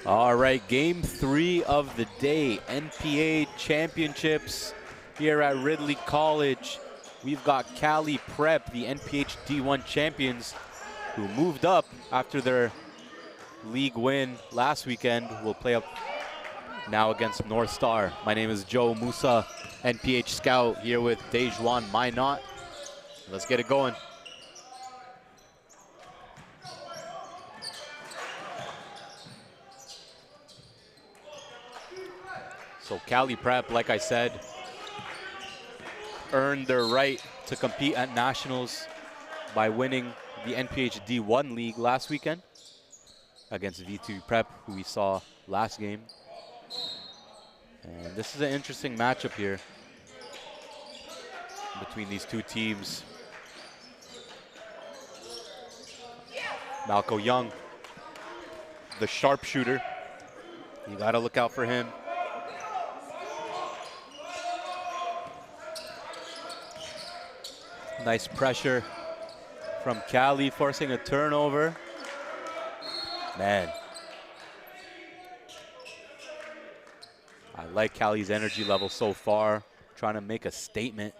All right, game 3 of the day, NPA championships here at Ridley College. We've got C.A.L.I Prep, the NPH D1 champions, who moved up after their league win last weekend. Will play up now against Northstar. My name is Joe Musa, NPH Scout, here with Dejuan Minot. Let's get it going. So C.A.L.I Prep, like I said, earned their right to compete at nationals by winning the NPH D1 league last weekend against V2 Prep, who we saw last game. And this is an interesting matchup here between these two teams. Malco Young, the sharpshooter. You gotta look out for him. Nice pressure from C.A.L.I, forcing a turnover. Man, I like C.A.L.I's energy level so far, trying to make a statement.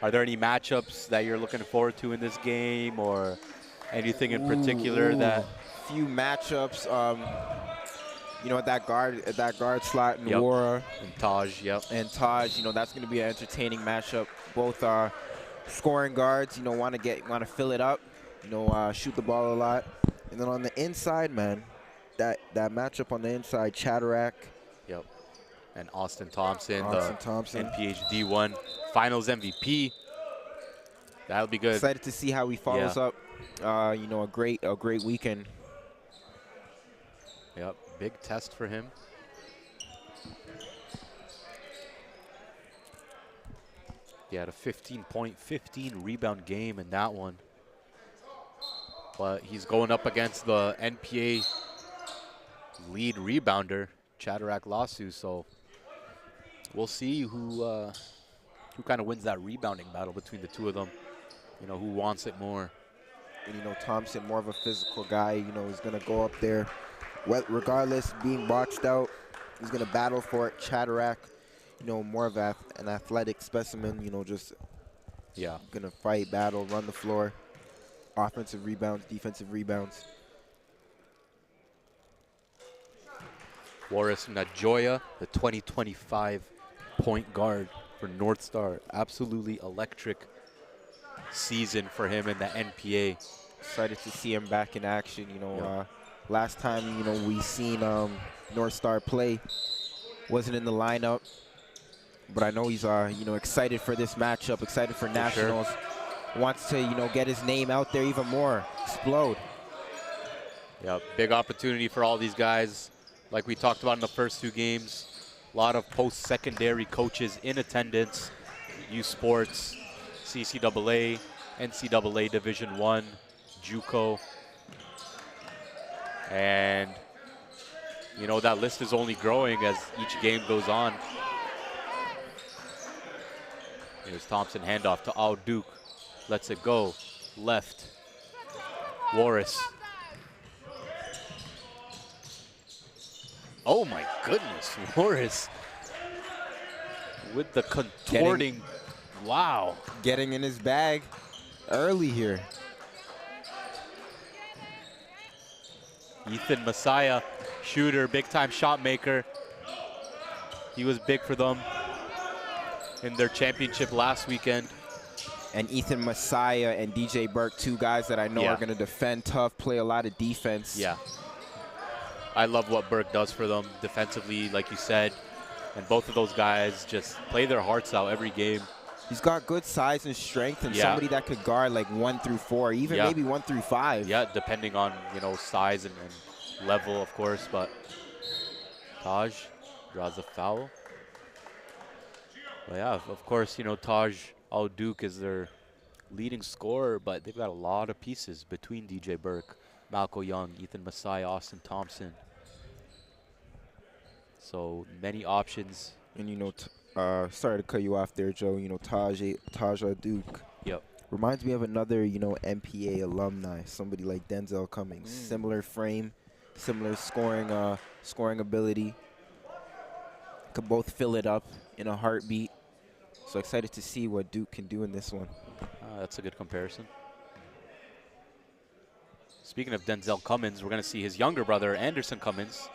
Are there any matchups that you're looking forward to in this game, or anything in particular that? Few matchups. You know, at that guard slot in Wara And Taj, and Taj. You know, that's going to be an entertaining matchup. Both are scoring guards. You know, want to fill it up. You know, shoot the ball a lot. And then on the inside, man, that matchup on the inside, Chatterack. Yep. And Austin Thompson, Thompson. NPH D1 Finals MVP. That'll be good. Excited to see how he follows up. You know, a great weekend. Yep, big test for him. He had a 15-point, 15-rebound game in that one. But he's going up against the NPA lead rebounder, Chatterack Lasu, so we'll see who kind of wins that rebounding battle between the two of them. You know, who wants it more. And, you know, Thompson, more of a physical guy. You know, he's going to go up there. Regardless, being boxed out, he's going to battle for it. Chatterack, you know, more of an athletic specimen, you know, just going to fight, battle, run the floor. Offensive rebounds, defensive rebounds. Boris Najoya, the 2025 point guard for Northstar. Absolutely electric season for him in the NPA. Excited to see him back in action. You know, last time, you know, we seen Northstar play, wasn't in the lineup, but I know he's you know, excited for this matchup, excited for nationals. Sure. Wants to, you know, get his name out there even more, explode. Yeah, big opportunity for all these guys. Like we talked about in the first two games, a lot of post-secondary coaches in attendance. U Sports, CCAA, NCAA Division I, JUCO. And, you know, that list is only growing as each game goes on. Here's Thompson, handoff to Al Duke. Lets it go. Left. Warris. Oh my goodness, Warris with the contorting. Wow. Getting in his bag early here. Ethan Messiah, shooter, big-time shot maker. He was big for them in their championship last weekend. And Ethan Messiah and DJ Burke, two guys that I know are going to defend tough, play a lot of defense. Yeah. I love what Burke does for them defensively, like you said. And both of those guys just play their hearts out every game. He's got good size and strength, and somebody that could guard like 1 through 4, even maybe 1 through 5. Yeah, depending on, you know, size and level, of course. But Taj draws a foul. But yeah, of course, you know, Taj Al Duke is their leading scorer, but they've got a lot of pieces between DJ Burke, Malco Young, Ethan Messiah, Austin Thompson. So many options. And, you know, Sorry to cut you off there, Joe. You know, Taja Duke Yep. reminds me of another, you know, NPA alumni, somebody like Denzel Cummings. Similar frame, similar scoring ability. Could both fill it up in a heartbeat. So excited to see what Duke can do in this one. That's a good comparison. Speaking of Denzel Cummins, we're going to see his younger brother, Anderson Cummins,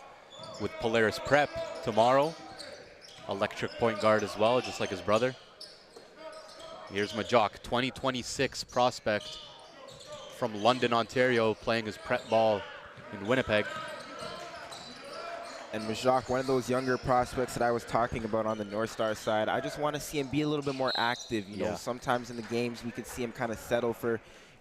with Polaris Prep tomorrow. Electric point guard as well, just like his brother. Here's Majok, 2026 prospect from London, Ontario, playing his prep ball in Winnipeg. And Majok, one of those younger prospects that I was talking about on the Northstar side, I just want to see him be a little bit more active. You know, sometimes in the games we could see him kind of settle for,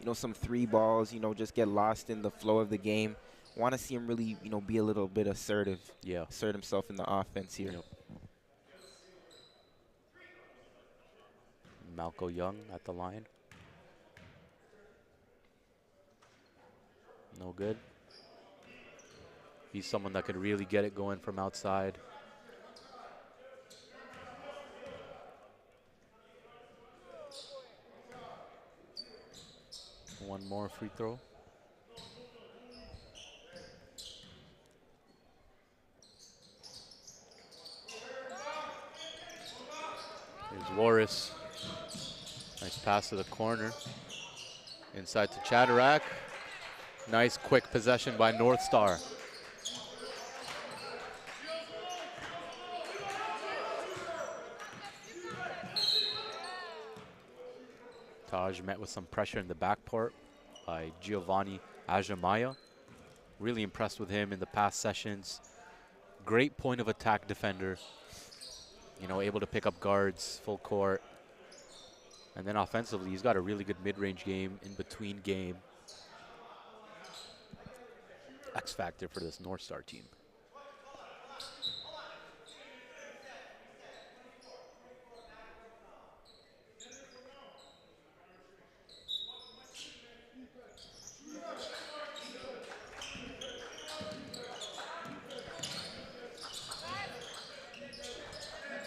you know, some 3 balls, you know, just get lost in the flow of the game. Want to see him really, you know, be a little bit assertive. Yeah. Assert himself in the offense here. Yep. Malco Young at the line. No good. He's someone that could really get it going from outside. One more free throw. Here's Warris. Nice pass to the corner. Inside to Chatterack. Nice quick possession by Northstar. Taj met with some pressure in the backcourt by Giovanni Ajamaya. Really impressed with him in the past sessions. Great point of attack defender. You know, able to pick up guards full court. And then offensively, he's got a really good mid-range game, in between game. X factor for this Northstar team.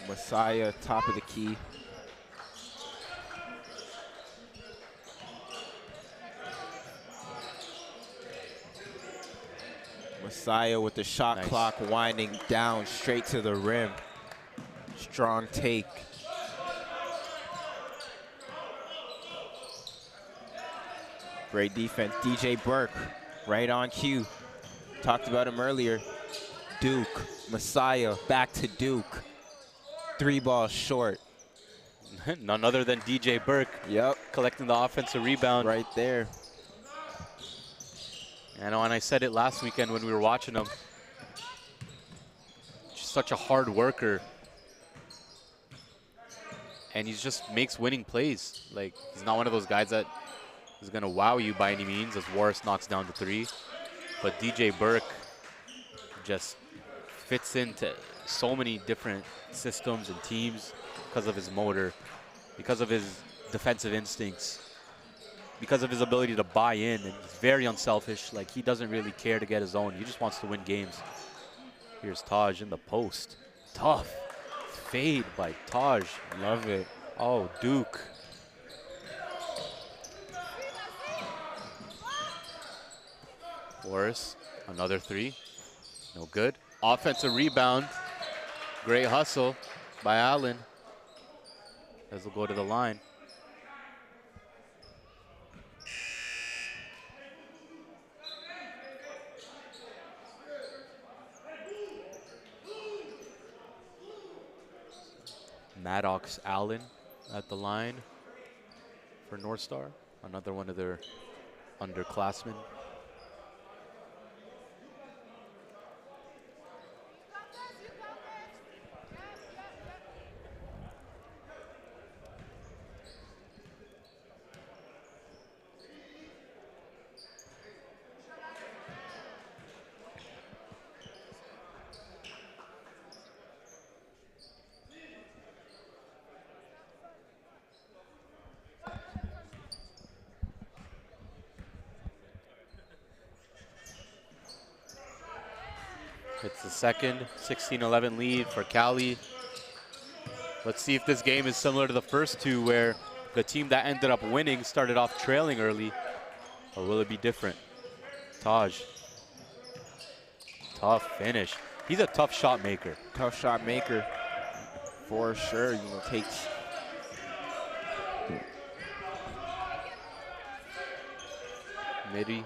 Messiah, top of the key. Messiah with the shot clock winding down straight to the rim. Strong take. Great defense. DJ Burke, right on cue. Talked about him earlier. Duke, Messiah, back to Duke. 3 balls short. None other than DJ Burke. Yep. Collecting the offensive rebound. Right there. I know, and I said it last weekend when we were watching him. Just such a hard worker. And he just makes winning plays. Like, he's not one of those guys that is going to wow you by any means, as Warris knocks down the 3. But DJ Burke just fits into so many different systems and teams because of his motor, because of his defensive instincts, because of his ability to buy in. And he's very unselfish. Like, he doesn't really care to get his own. He just wants to win games. Here's Taj in the post. Tough fade by Taj. Love it. Oh, Duke. Warris, another 3. No good. Offensive rebound. Great hustle by Allen. As he'll go to the line. Maddox Allen at the line for Northstar. Another one of their underclassmen. It's the second 16-11 lead for C.A.L.I. Let's see if this game is similar to the first two where the team that ended up winning started off trailing early, or will it be different? Taj, tough finish. He's a tough shot maker. Tough shot maker, for sure. You know, takes. Midi.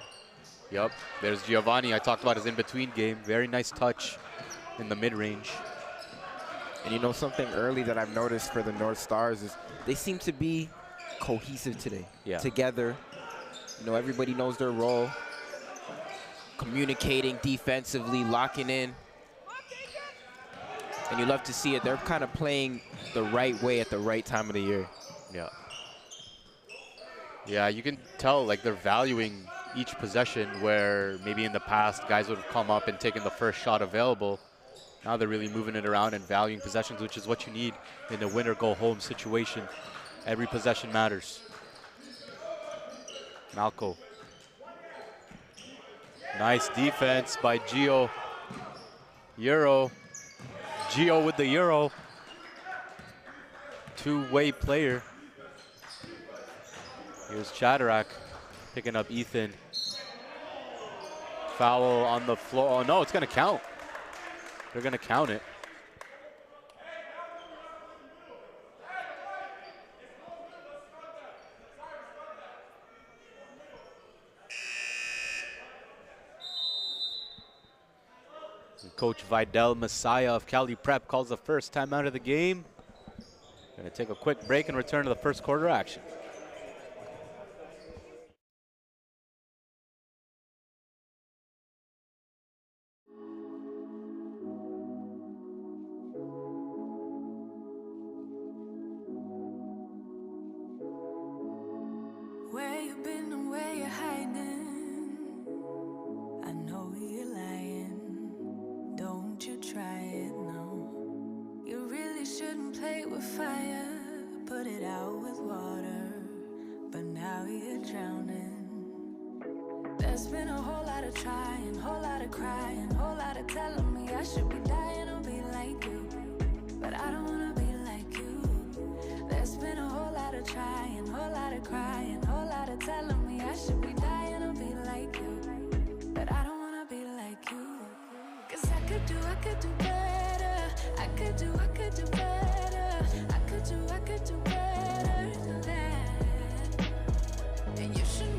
Yep. There's Giovanni. I talked about his in-between game. Very nice touch in the mid-range. And you know something early that I've noticed for the North Stars is they seem to be cohesive today. Yeah. Together. You know, everybody knows their role. Communicating defensively, locking in. And you love to see it. They're kind of playing the right way at the right time of the year. Yeah. Yeah, you can tell like they're valuing each possession where maybe in the past guys would have come up and taken the first shot available. Now they're really moving it around and valuing possessions, which is what you need in a win-or-go-home situation. Every possession matters. Malco. Nice defense by Gio. Euro. Gio with the Euro. Two-way player. Here's Chatterack picking up Ethan. Foul on the floor. Oh, no, it's going to count. They're going to count it. And Coach Vidal Messiah of C.A.L.I Prep calls the first time out of the game. Going to take a quick break and return to the first quarter action. Where you been and where you hiding? I know you're lying. Don't you try it, no. You really shouldn't play with fire. Put it out with water. But now you're drowning. There's been a whole lot of trying, whole lot of crying, whole lot of telling me I should be dying to be like you. But I don't wanna be like you. There's been a whole lot of trying, whole lot of crying, whole lot of telling me I should be dying to be like you. But I don't wanna be like you. 'Cause I could do better. I could do better. I could do better than that. And you should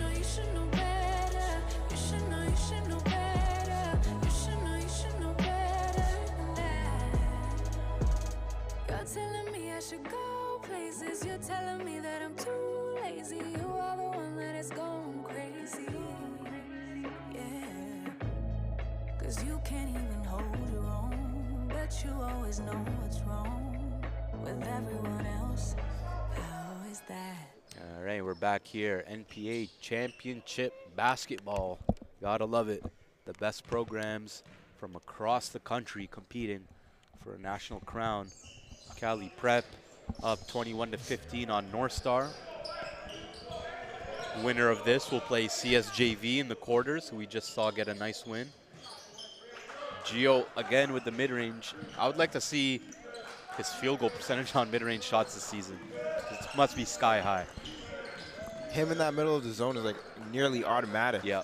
know better. You should know better. You should know better than that. You're telling me I should go places. You're telling me that I'm too lazy. You are the one that is going crazy. Yeah. 'Cause you can't even hold your own. But you always know what's wrong with everyone else. How is that? All right, we're back here. NPA Championship Basketball. Gotta love it. The best programs from across the country competing for a national crown. C.A.L.I Prep up 21-15 on Northstar. Winner of this will play CSJV in the quarters, who we just saw get a nice win. Gio again with the mid-range. I would like to see his field goal percentage on mid-range shots this season. It must be sky high. Him in that middle of the zone is like nearly automatic. Yeah.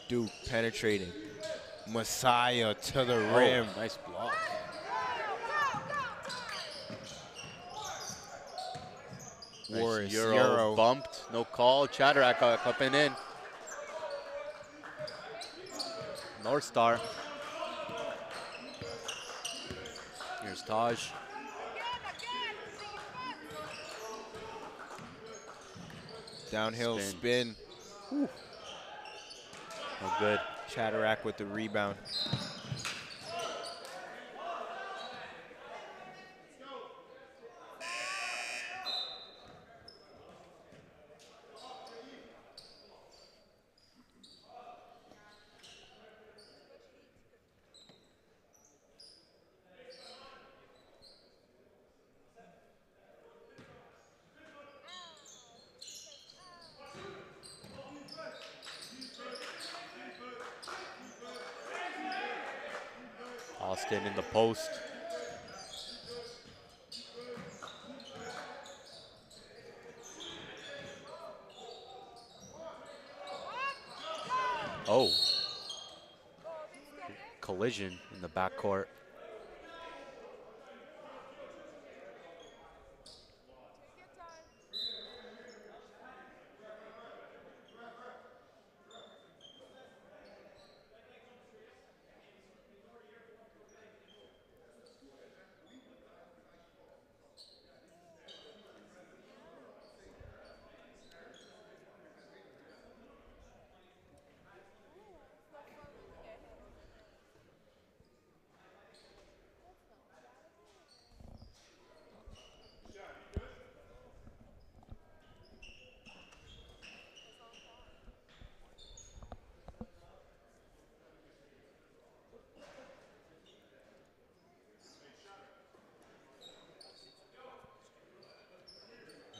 Duke penetrating. Messiah to the rim. Nice block. Nice Euro bumped, no call. Chatterack up and in. Northstar. Here's Taj. Downhill spin. No good. Chatterack with the rebound. Austin in the post. Oh, collision in the backcourt.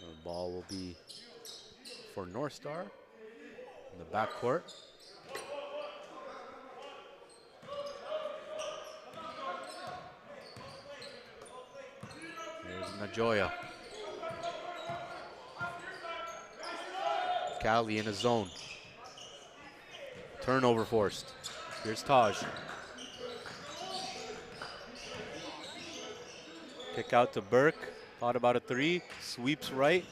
The ball will be for Northstar in the backcourt. Here's Najoya. C.A.L.I in a zone. Turnover forced. Here's Taj. Kick out to Burke. Thought about a three. Sweeps right.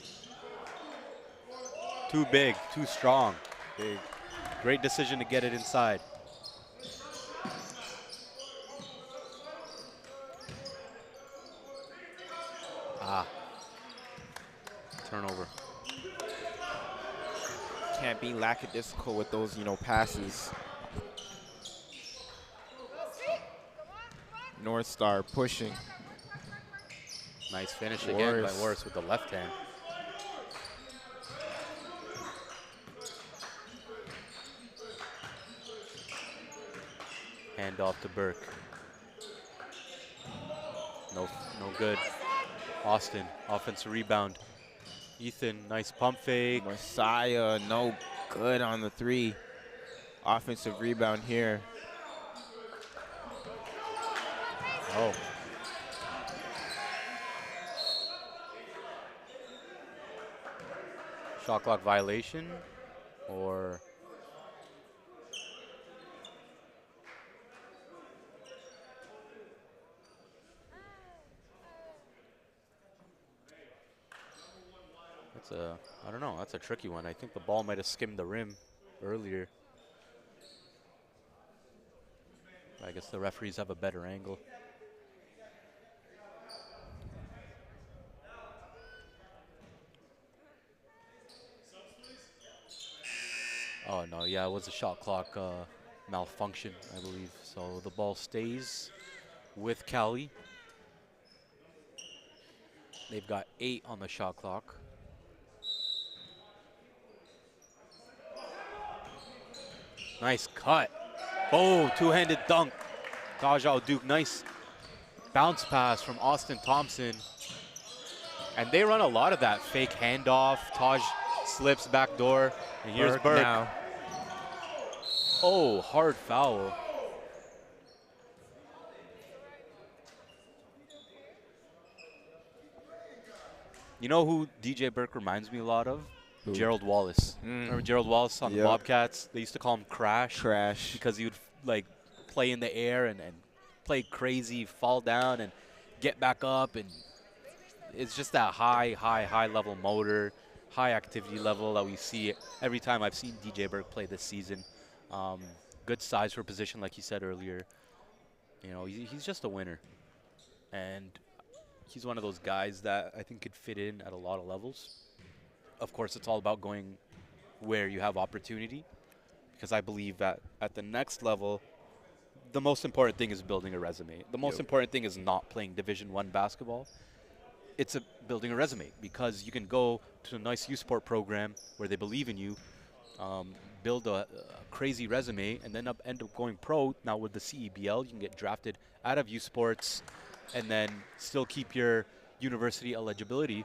Too big, too strong. Big. Great decision to get it inside. Turnover. Can't be lackadaisical with those, passes. Northstar pushing. Nice finish again by Warris with the left hand. Hand off to Burke. No good. Austin, offensive rebound. Ethan, nice pump fake. Messiah, no good on the three. Offensive rebound here. Oh. Shot clock violation or I don't know, that's a tricky one. I think the ball might have skimmed the rim earlier. I guess the referees have a better angle. Oh no, yeah, it was a shot clock malfunction, I believe. So the ball stays with C.A.L.I. They've got 8 on the shot clock. Nice cut. Oh, two-handed dunk. Taj Al-Duke, nice bounce pass from Austin Thompson. And they run a lot of that fake handoff. Taj slips back door. And here's Burke. Now. Oh, hard foul. You know who DJ Burke reminds me a lot of? Who? Gerald Wallace. Remember Gerald Wallace on the Bobcats? They used to call him Crash. Crash. Because he would play in the air and play crazy, fall down and get back up. And it's just that high level motor, high activity level that we see every time I've seen DJ Burke play this season. Good size for position, like you said earlier. You know, he's just a winner. And he's one of those guys that I think could fit in at a lot of levels. Of course, it's all about going where you have opportunity, because I believe that at the next level, the most important thing is building a resume. The most important thing is not playing Division I basketball. It's building a resume, because you can go to a nice youth sport program where they believe in you, build a crazy resume, and then end up going pro. Now with the C.E.L.I, you can get drafted out of youth sports and then still keep your university eligibility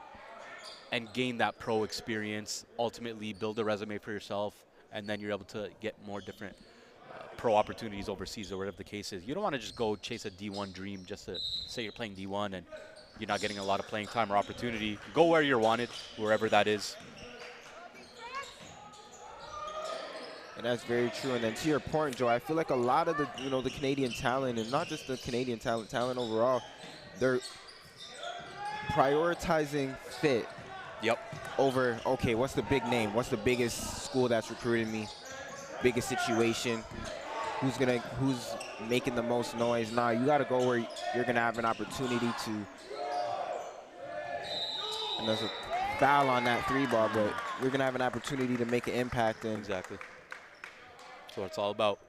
and gain that pro experience, ultimately build a resume for yourself, and then you're able to get more different pro opportunities overseas or whatever the case is. You don't want to just go chase a D1 dream just to say you're playing D1 and you're not getting a lot of playing time or opportunity. Go where you're wanted, wherever that is. And that's very true. And then to your point, Joe, I feel like a lot of the, the Canadian talent, and not just the Canadian talent overall, they're prioritizing fit. Yep. Over, okay, what's the big name? What's the biggest school that's recruiting me? Biggest situation? Who's making the most noise? Nah, you got to go where you're gonna have an opportunity to. And there's a foul on that 3-ball, but you're gonna have an opportunity to make an impact. And Exactly. That's what it's all about.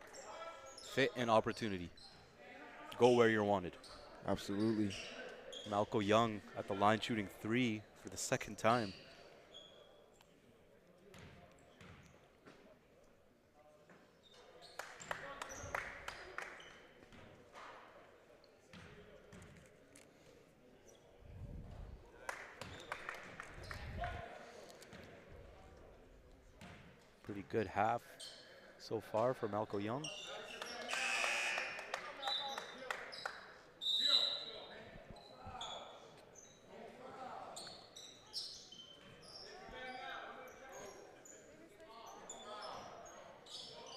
Fit and opportunity. Go where you're wanted. absolutely. Malco Young at the line shooting 3 for the second time. Pretty good half so far for Malco Young.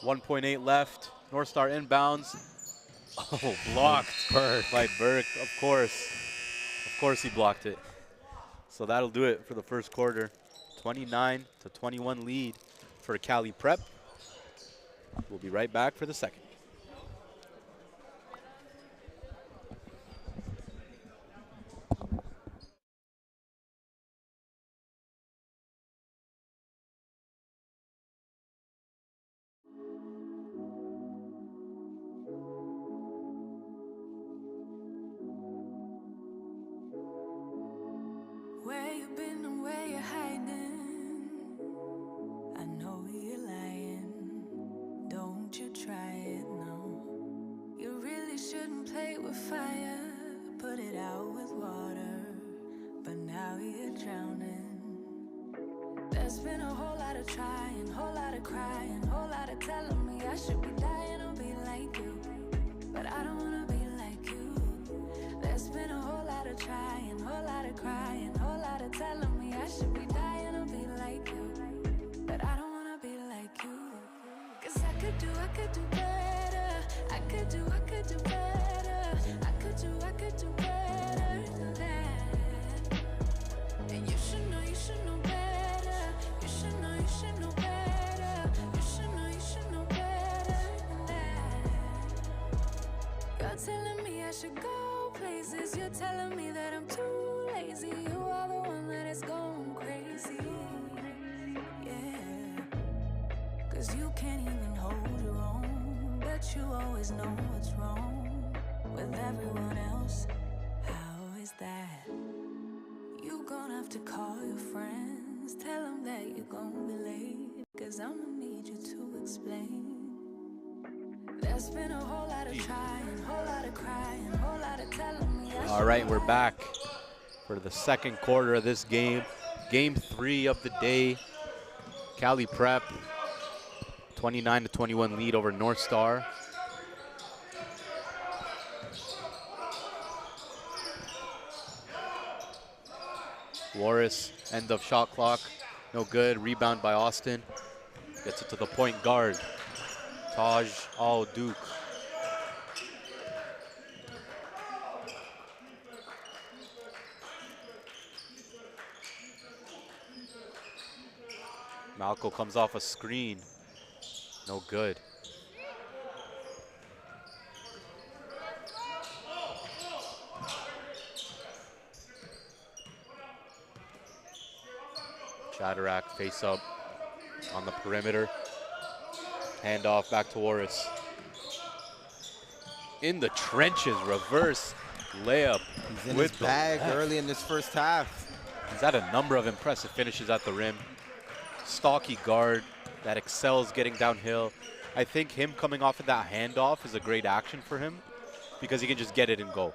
.8 left. Northstar inbounds. Oh, blocked by Burke, of course. Of course he blocked it. So that'll do it for the first quarter. 29-21 lead for C.A.L.I Prep. We'll be right back for the second. Where you been and where you hiding? I know you're lying. Don't you try it, no. You really shouldn't play with fire. Put it out with water. But now you're drowning. There's been a whole lot of trying, whole lot of crying, whole lot of telling me I should be dying or be like you. But I don't wanna be like you. There's been a whole lot of trying, whole lot of crying, whole lot of telling me I should be dying or be like you. But I don't wanna be like you. 'Cause I could do better. I could do better. I could do better than that. And you should know better. You should know better. You should know better than that. You're telling me I should go places. You're telling me that I'm too lazy. You are the one that is going crazy. Yeah. 'Cause you can't even hold your own. But you always know what's wrong with everyone else. How is that? You gonna have to call your friends. Tell them that you're gonna be late. 'Cause I'ma need you to explain. There's been a whole lot of trying, whole lot of crying, whole lot of telling me. All right, we're back for the second quarter of this game. Game 3 of the day. C.A.L.I Prep, 29-21 lead over Northstar. Warris, end of shot clock. No good. Rebound by Austin. Gets it to the point guard, Taj Al-Duke. Malco comes off a screen. No good. Shadrack face up on the perimeter. Handoff back to Warris. In the trenches, reverse layup. He's in with his the bag left. early in this first half. He's had a number of impressive finishes at the rim. Stocky guard that excels getting downhill. I think him coming off of that handoff is a great action for him because he can just get it and go.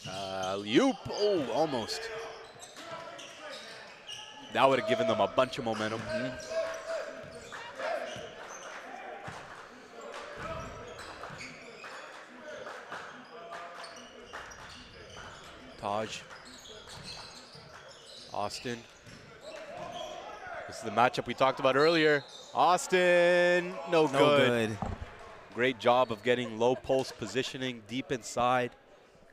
Alley-oop. Oh, almost. That would have given them a bunch of momentum. Taj. Austin. This is the matchup we talked about earlier. Austin, no good. Great job of getting low post positioning deep inside.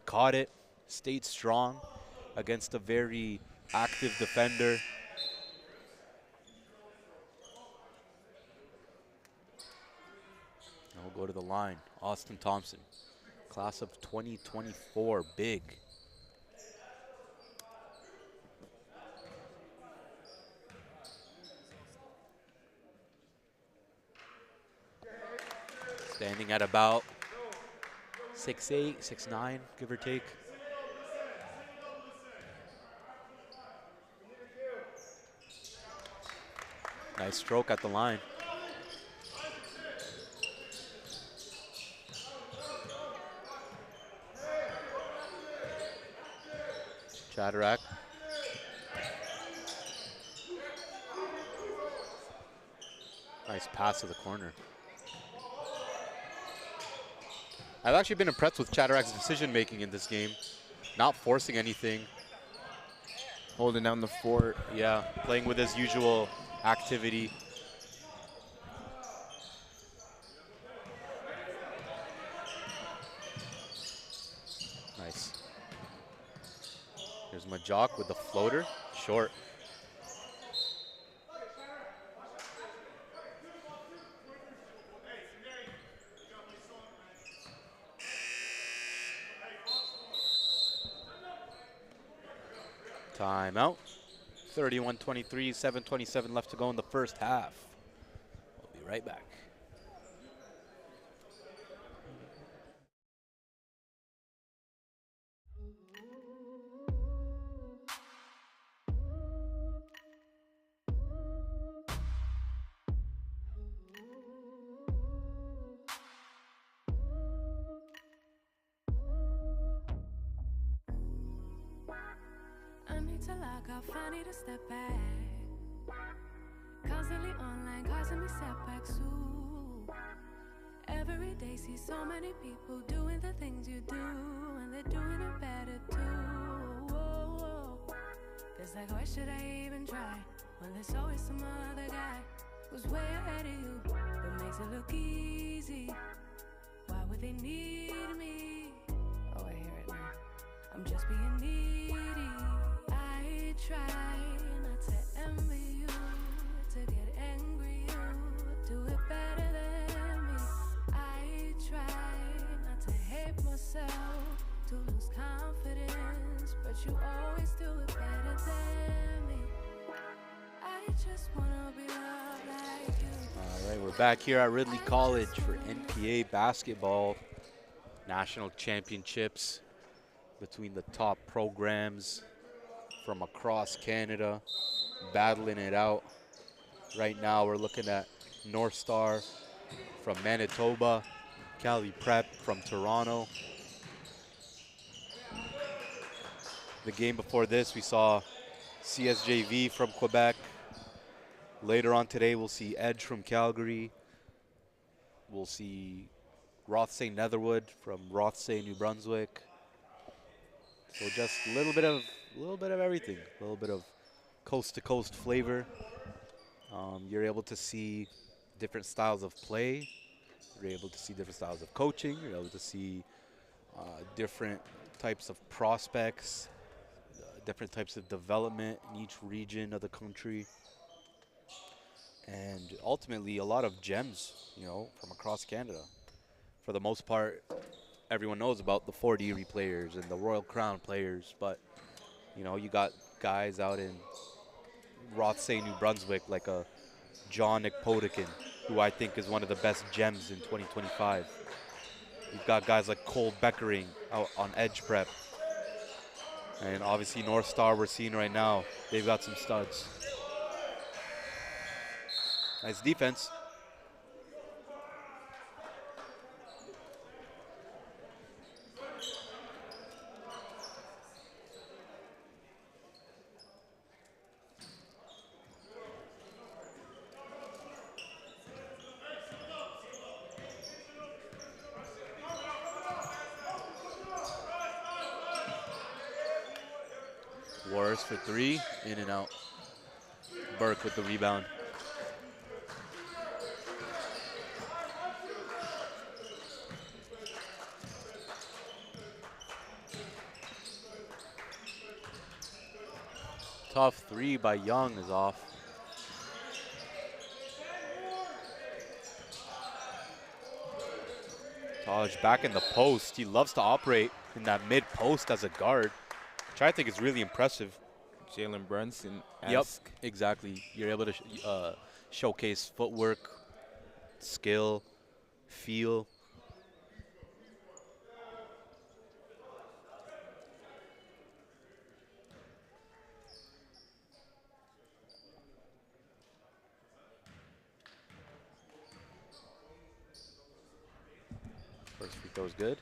Caught it, stayed strong against a very active defender. And we'll go to the line. Austin Thompson, class of 2024, big. Standing at about 6'8", 6'9", give or take. Nice stroke at the line. Shadrack. Nice pass to the corner. I've actually been impressed with Shadrack's decision making in this game. Not forcing anything. Holding down the fort. Yeah, playing with his usual activity. Nice. Here's Majok with the floater, short. Timeout. 31-23, 7:27 left to go in the first half. We'll be right back. I need to lock off, I need to step back. Constantly online, causing me setbacks too. Every day see so many people doing the things you do, and they're doing it better too. Whoa. It's like, why should I even try when there's always some other guy who's way ahead of you, but makes it look easy? Why would they need me? Oh, I hear it now. I'm just being needy. I try not to envy you, to get angry you do it better than me. I try not to hate myself, to lose confidence, but you always do it better than me. I just wanna be loved like you. All right, we're back here at Ridley College for NPA basketball national championships between the top programs from across Canada, battling it out. Right now we're looking at Northstar from Manitoba, C.A.L.I Prep from Toronto. The game before this, we saw CSJV from Quebec. Later on today, we'll see Edge from Calgary. We'll see Rothsay Netherwood from Rothsay, New Brunswick. So just a little bit of everything, a little bit of coast-to-coast flavor. You're able to see different styles of play. You're able to see different styles of coaching. You're able to see different types of prospects, different types of development in each region of the country. And ultimately, a lot of gems, from across Canada. For the most part, everyone knows about the Fort Erie players and the Royal Crown players, but, you got guys out in Rothsay, New Brunswick, like a John Nikpotikin, who I think is one of the best gems in 2025. You've got guys like Cole Beckering out on Edge Prep. And obviously Northstar we're seeing right now. They've got some studs. Nice defense. Warris for three, in and out. Burke with the rebound. Tough three by Young is off. Taj back in the post. He loves to operate in that mid post as a guard, which I think is really impressive. Jalen Brunson-esque. Yep, exactly. You're able to showcase footwork, skill, feel. First free throw is good.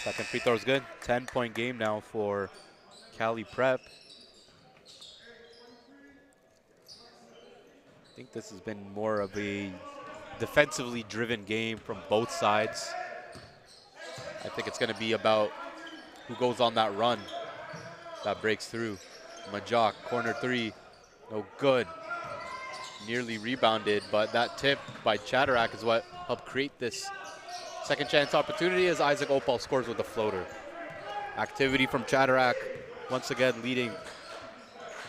Second free throw is good. 10-point game now for C.A.L.I Prep. I think this has been more of a defensively driven game from both sides. I think it's going to be about who goes on that run that breaks through. Majok, corner three, no good. Nearly rebounded, but that tip by Chattarak is what helped create this second chance opportunity as Isaac Opal scores with a floater. Activity from Chattarak, once again leading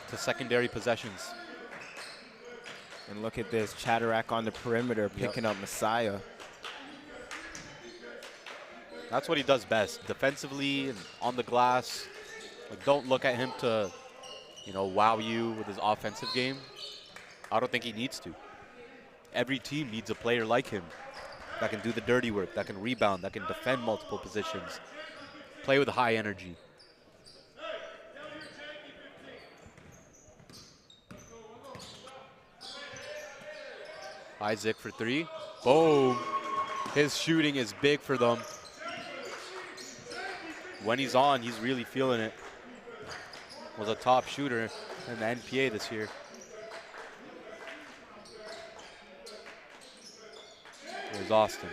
to secondary possessions. And look at this, Chattarak on the perimeter picking up Messiah. That's what he does best, defensively and on the glass. Like, don't look at him to, wow you with his offensive game. I don't think he needs to. Every team needs a player like him that can do the dirty work, that can rebound, that can defend multiple positions, play with high energy. Isaac for three. Boom. His shooting is big for them. When he's on, he's really feeling it. Was a top shooter in the NPA this year. Here's Austin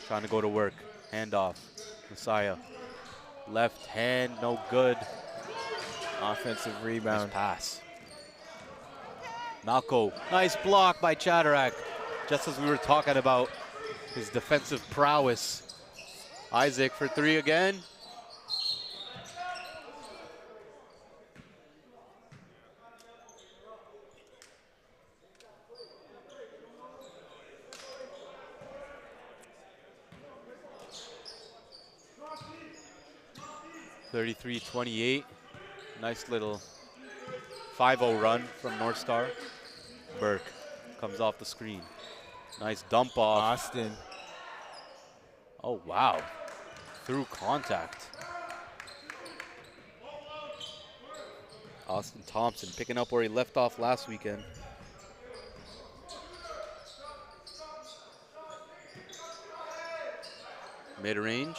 trying to go to work. Handoff. Messiah. Left hand, no good. Offensive rebound. Nice pass. Malco, nice block by Chattarak. Just as we were talking about his defensive prowess. Isaac for three again. (33-28). Nice little 5-0 run from Northstar. Burke comes off the screen. Nice dump off. Austin. Oh, wow. Through contact. Austin Thompson picking up where he left off last weekend. Mid-range.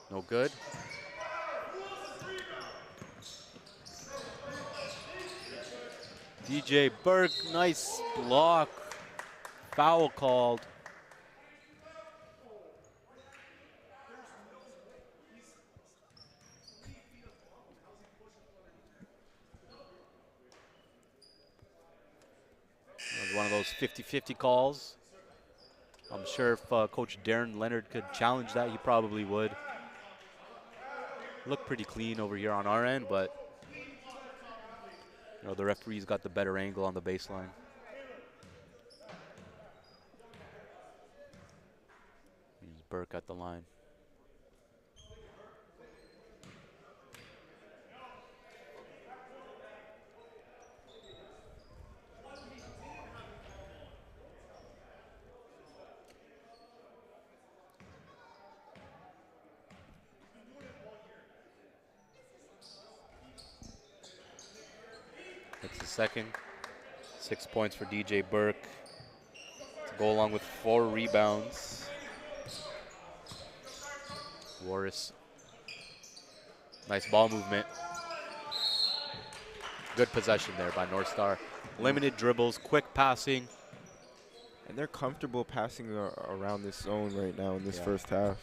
No good. DJ Burke, nice block. Foul called. It was one of those 50-50 calls. I'm sure if Coach Darren Leonard could challenge that, he probably would. Looked pretty clean over here on our end, but the referee's got the better angle on the baseline. Here's Burke at the line. That's the second. 6 points for DJ Burke to go along with 4 rebounds. Warris. Nice ball movement. Good possession there by Northstar. Limited dribbles, quick passing, And they're comfortable passing around this zone right now in this Yeah. first half.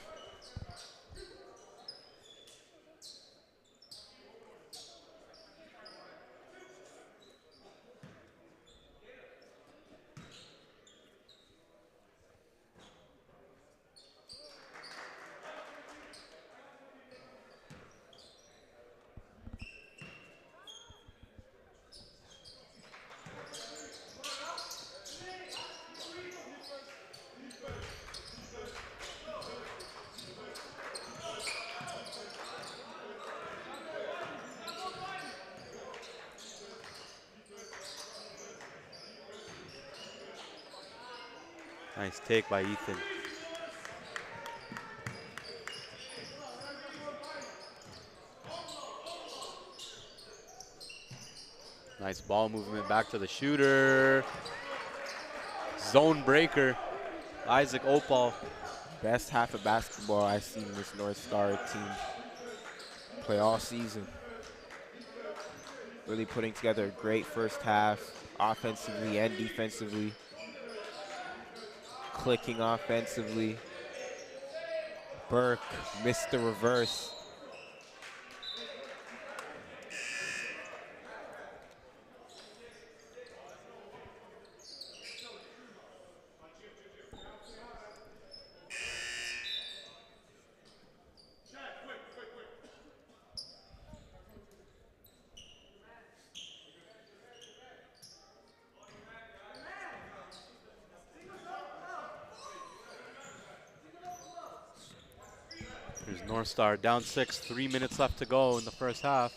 Nice take by Ethan. Nice ball movement back to the shooter. Zone breaker. Isaac Opal. Best half of basketball I've seen this Northstar team play all season. Really putting together a great first half, offensively and defensively. Clicking offensively. Burke missed the reverse. Here's Northstar down 6, 3 minutes left to go in the first half.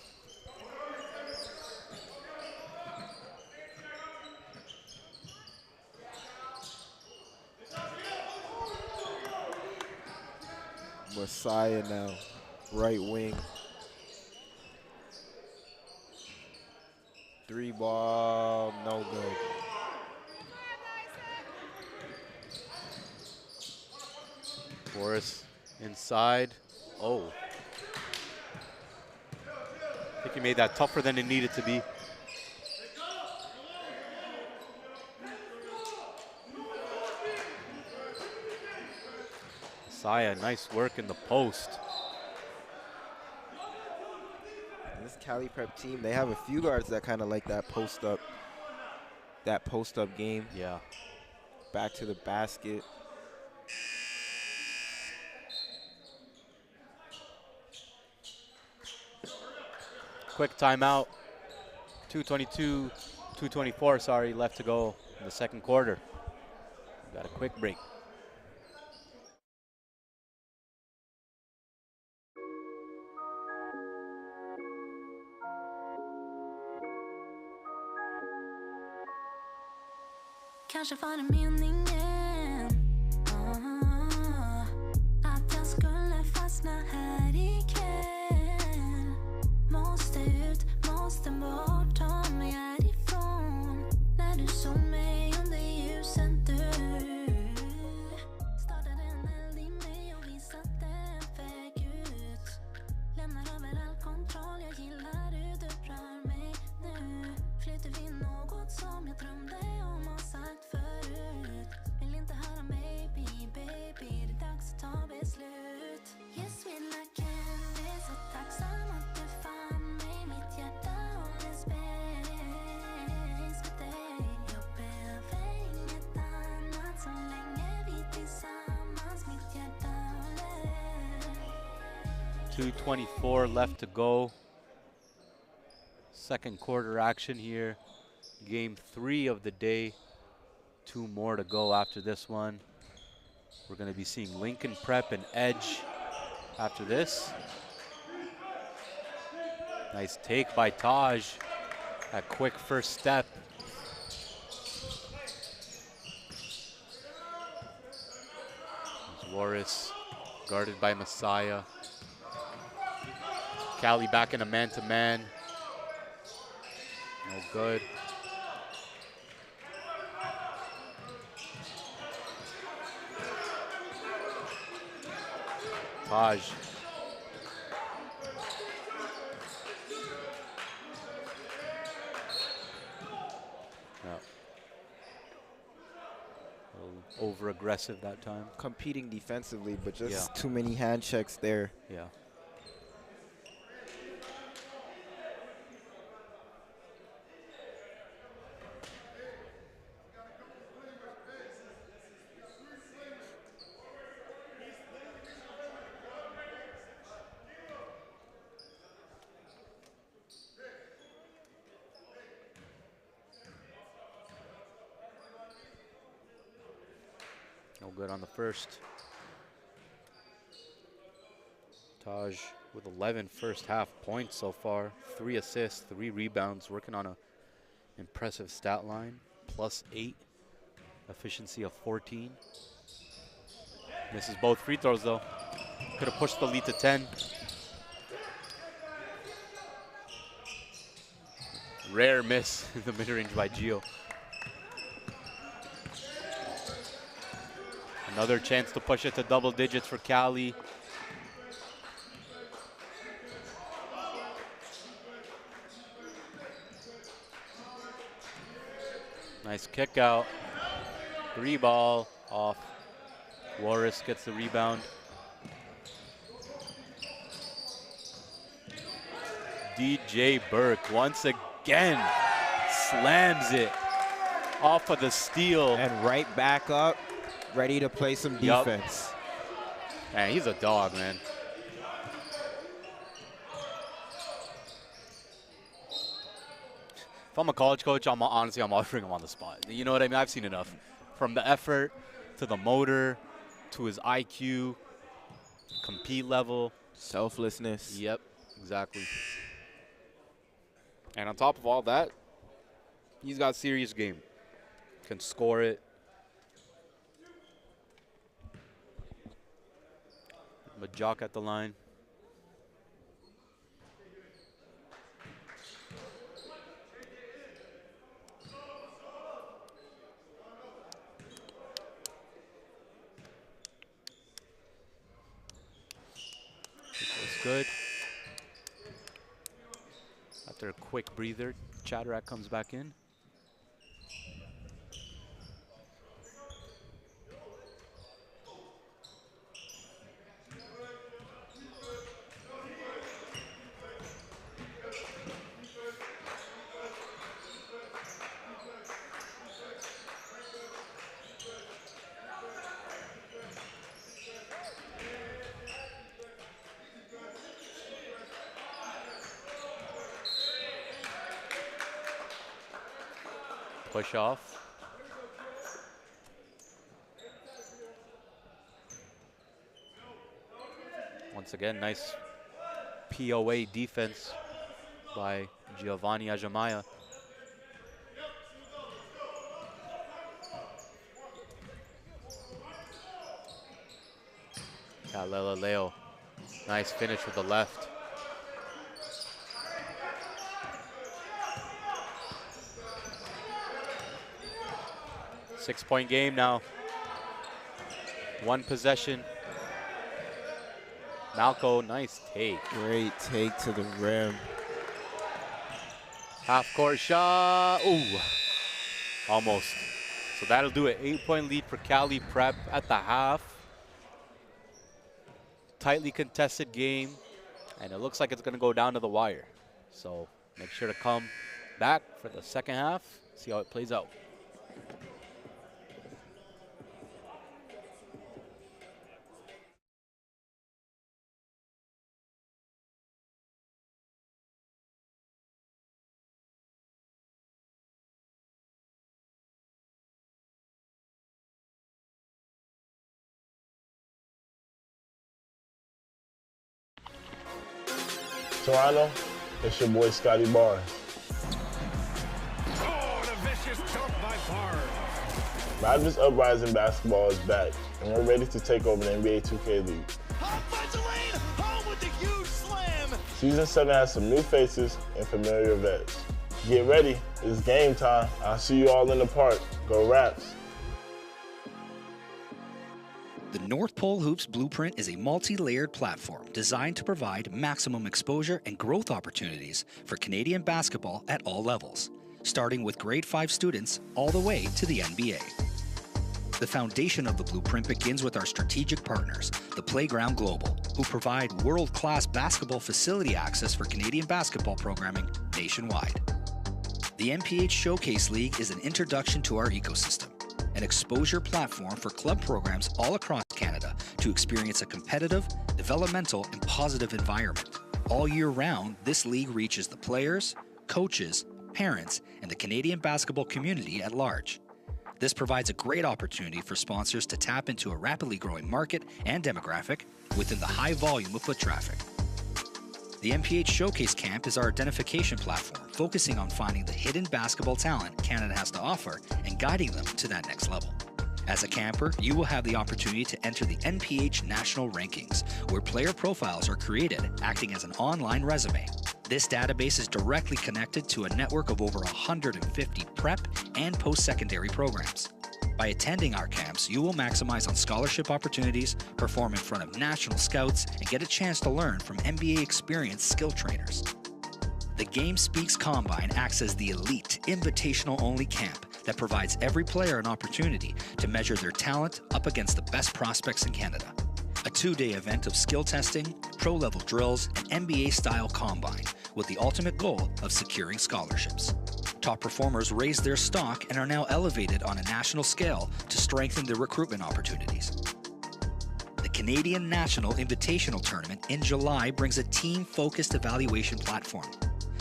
Messiah now, right wing. 3 ball, no good. Boris inside. Oh. I think he made that tougher than it needed to be. Saya, nice work in the post. And this Cali Prep team, they have a few guards that kind of like that post up game. Yeah. Back to the basket. Quick timeout. 2:24, sorry, left to go in the second quarter. Got a quick break. Kanske var det meningen att jag skulle fastna här ikväll. Måste ut, måste bort, ta mig härifrån. När du såg mig under ljusen du startade en eld i mig och visade en väg ut. Lämnar över all kontroll, jag gillar hur du rör mig nu. Flyter vi något som jag drömde om och sagt förut. Vill inte höra maybe, baby, det är dags att ta beslut. Yes, we like candy, så tacksam att du fann mig. Mitt hjärta håller space för dig. Jag behöver inget annat så länge vi tillsammans. Mitt hjärta håller. 2:24 left to go. Second quarter action here. Game 3 of the day. 2 more to go after this one. We're going to be seeing Lincoln Prep and Edge after this. Nice take by Taj. That quick first step. There's Warris guarded by Messiah. C.A.L.I back in a man-to-man. No good. Taj. over aggressive that time. Competing defensively, but just Yeah. too many hand checks there. Yeah. No good on the first. Taj with 11 first half points so far. 3 assists, 3 rebounds, working on a impressive stat line. +8, efficiency of 14. Misses both free throws though. Could have pushed the lead to 10. Rare miss in the mid-range by Gio. Another chance to push it to double digits for C.A.L.I. Nice kick out. 3 ball off. Warris gets the rebound. DJ Burke once again slams it off of the steal. And right back up, ready to play some defense. Man, he's a dog, man. If I'm a college coach, I'm offering him on the spot. You know what I mean? I've seen enough. From the effort to the motor to his IQ, compete level. Selflessness. Yep, exactly. And on top of all that, he's got serious game. Can score it. Majok at the line. It's good. After a quick breather, Shadrack comes back in. Push off. Once again, nice POA defense by Giovanni Ajamaya. Leo. Nice finish with the left. Six-point game now. 1 possession. Malco, nice take. Great take to the rim. Half-court shot. Ooh, almost. So that'll do it. 8-point lead for C.A.L.I Prep at the half. Tightly contested game, and it looks like it's going to go down to the wire. So make sure to come back for the second half, see how it plays out. Toronto, it's your boy Scotty Barnes. Oh, the vicious dunk by Barnes. Raptors Uprising basketball is back, and we're ready to take over the NBA 2K League. Finds a lane, home with the huge slam. Season 7 has some new faces and familiar vets. Get ready, it's game time. I'll see you all in the park. Go Raps. The North Pole Hoops Blueprint is a multi-layered platform designed to provide maximum exposure and growth opportunities for Canadian basketball at all levels, starting with grade 5 students all the way to the NBA. The foundation of the blueprint begins with our strategic partners, the Playground Global, who provide world-class basketball facility access for Canadian basketball programming nationwide. The NPH Showcase League is an introduction to our ecosystem, an exposure platform for club programs all across Canada to experience a competitive, developmental, and positive environment. All year round, this league reaches the players, coaches, parents, and the Canadian basketball community at large. This provides a great opportunity for sponsors to tap into a rapidly growing market and demographic within the high volume of foot traffic. The NPH Showcase Camp is our identification platform, focusing on finding the hidden basketball talent Canada has to offer and guiding them to that next level. As a camper, you will have the opportunity to enter the NPH National Rankings, where player profiles are created, acting as an online resume. This database is directly connected to a network of over 150 prep and post-secondary programs. By attending our camps, you will maximize on scholarship opportunities, perform in front of national scouts, and get a chance to learn from NBA experienced skill trainers. The Game Speaks Combine acts as the elite, invitational-only camp that provides every player an opportunity to measure their talent up against the best prospects in Canada. A 2-day event of skill testing, pro-level drills, and NBA-style combine, with the ultimate goal of securing scholarships. Top performers raised their stock and are now elevated on a national scale to strengthen their recruitment opportunities. The Canadian National Invitational Tournament in July brings a team-focused evaluation platform.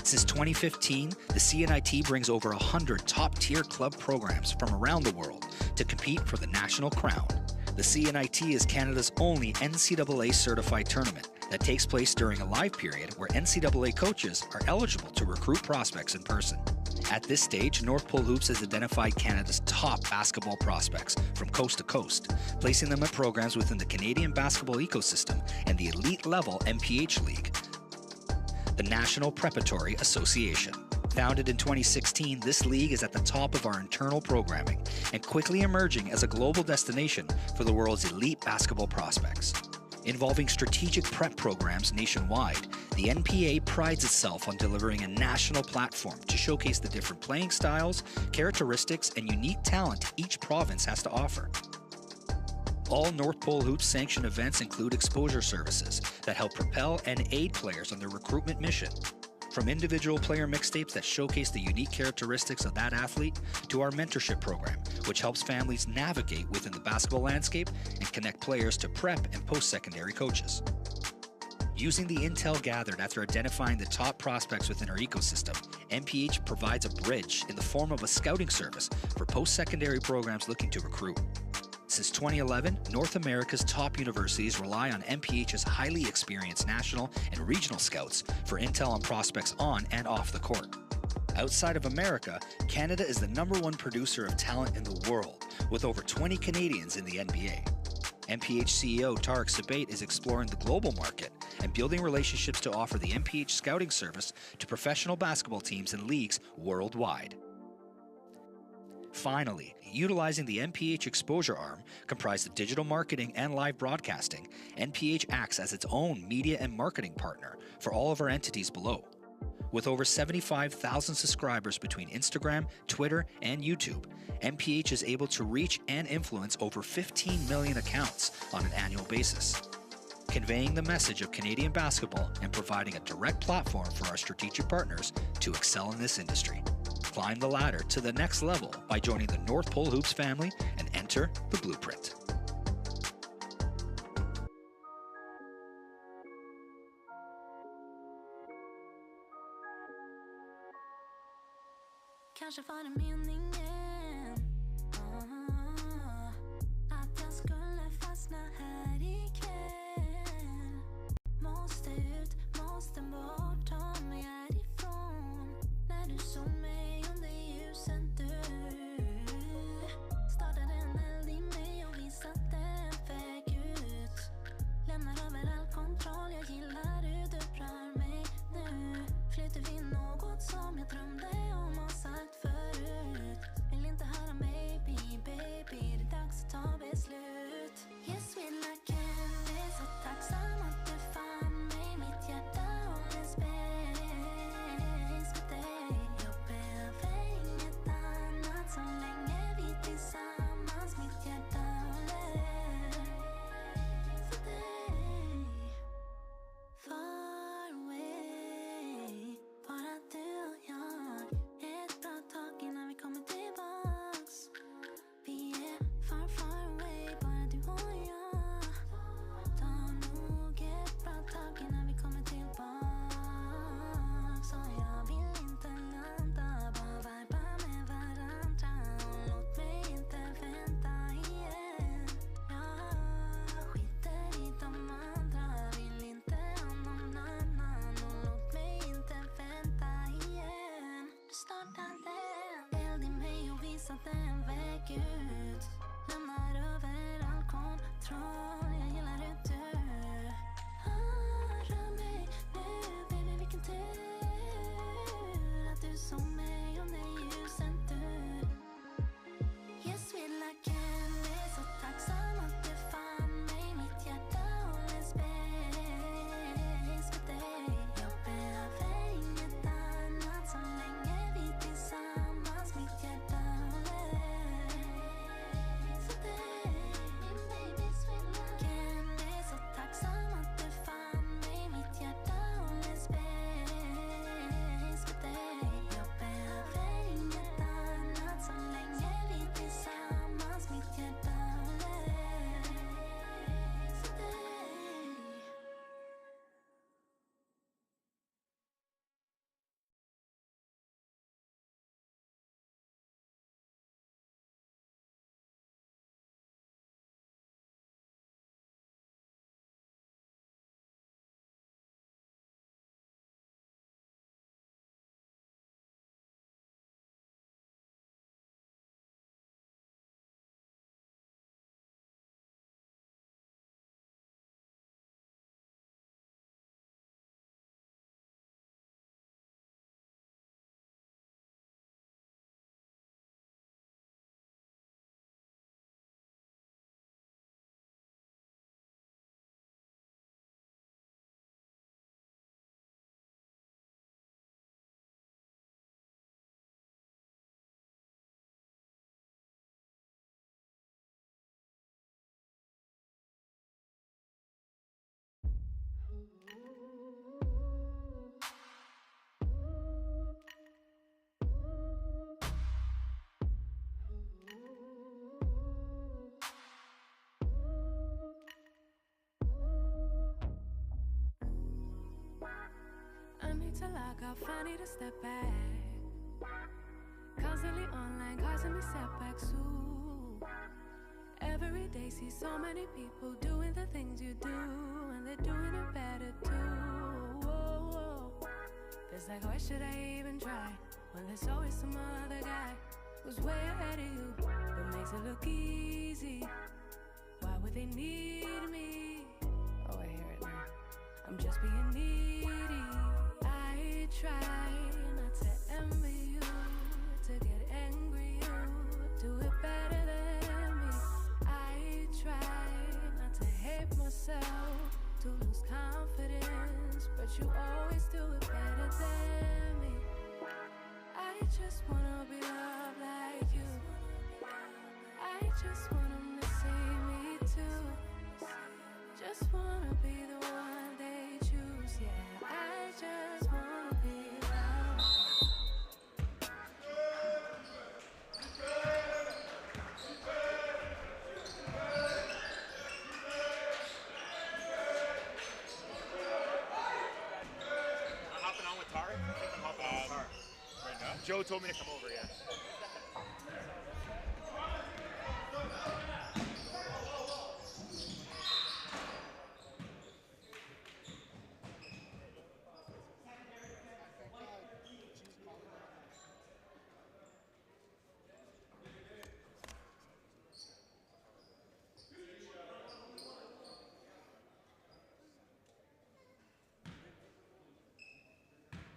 Since 2015, the CNIT brings over 100 top-tier club programs from around the world to compete for the national crown. The CNIT is Canada's only NCAA-certified tournament that takes place during a live period where NCAA coaches are eligible to recruit prospects in person. At this stage, North Pole Hoops has identified Canada's top basketball prospects from coast to coast, placing them at programs within the Canadian basketball ecosystem and the elite-level NPH League, the National Preparatory Association. Founded in 2016, this league is at the top of our internal programming and quickly emerging as a global destination for the world's elite basketball prospects. Involving strategic prep programs nationwide, the NPA prides itself on delivering a national platform to showcase the different playing styles, characteristics, and unique talent each province has to offer. All North Pole Hoops sanctioned events include exposure services that help propel and aid players on their recruitment mission. From individual player mixtapes that showcase the unique characteristics of that athlete to our mentorship program, which helps families navigate within the basketball landscape and connect players to prep and post-secondary coaches. Using the intel gathered after identifying the top prospects within our ecosystem, NPH provides a bridge in the form of a scouting service for post-secondary programs looking to recruit. Since 2011, North America's top universities rely on NPH's highly experienced national and regional scouts for intel on prospects on and off the court. Outside of America, Canada is the #1 producer of talent in the world, with over 20 Canadians in the NBA. NPH CEO Tarek Sabate is exploring the global market and building relationships to offer the NPH scouting service to professional basketball teams and leagues worldwide. Finally, utilizing the NPH exposure arm, comprised of digital marketing and live broadcasting, NPH acts as its own media and marketing partner for all of our entities below. With over 75,000 subscribers between Instagram, Twitter, and YouTube, NPH is able to reach and influence over 15 million accounts on an annual basis, conveying the message of Canadian basketball and providing a direct platform for our strategic partners to excel in this industry. Climb the ladder to the next level by joining the North Pole Hoops family and enter the blueprint. Kanske var det meningen att jag skulle fastna här ikväll. Måste ut, måste bort, ta mig härifrån. När du såg mig under ljuset du startade en eld i mig och visade en väg ut. Lämnar över all kontroll, jag gillar hur du rör mig nu. Flyter vi något som jag drömde om och sagt förut. something vacant. Lämnar över all kontroll. Jag gillar hur du rör mig nu, baby, vilken tur att du som mig om det är ljusen du. Yes, sweet like candy, så tacksam att du fann mig. Mitt hjärta håller space för dig. Jag behöver inget annat så länge vi tillsammans. Mitt hjärta håller för dig. Min baby sweet like candy, så tacksam att du fann mig. Mitt hjärta håller space för dig. Jag behöver inget annat så länge vi tillsammans. Mitt hjärta håller för dig. I need to log off, I need to step back. Constantly online, causing me setbacks too. Every day see so many people doing the things you do, and they're doing it better too. Whoa, whoa. Feels like, why should I even try when there's always some other guy who's way ahead of you, but makes it look easy. Why would they need me? Oh, I hear it now. I'm just being needy. I try not to envy you, to get angry you do it better than me. I try not to hate myself, to lose confidence, but you always do it better than me. I just wanna be loved like you. I just want 'em to see me too. Just wanna be the one they choose. Yeah, I just wanna be loved. I'm hopping on with Tar. I think I'm hopping on with Tar. Right now? Joe told me to come over, yeah.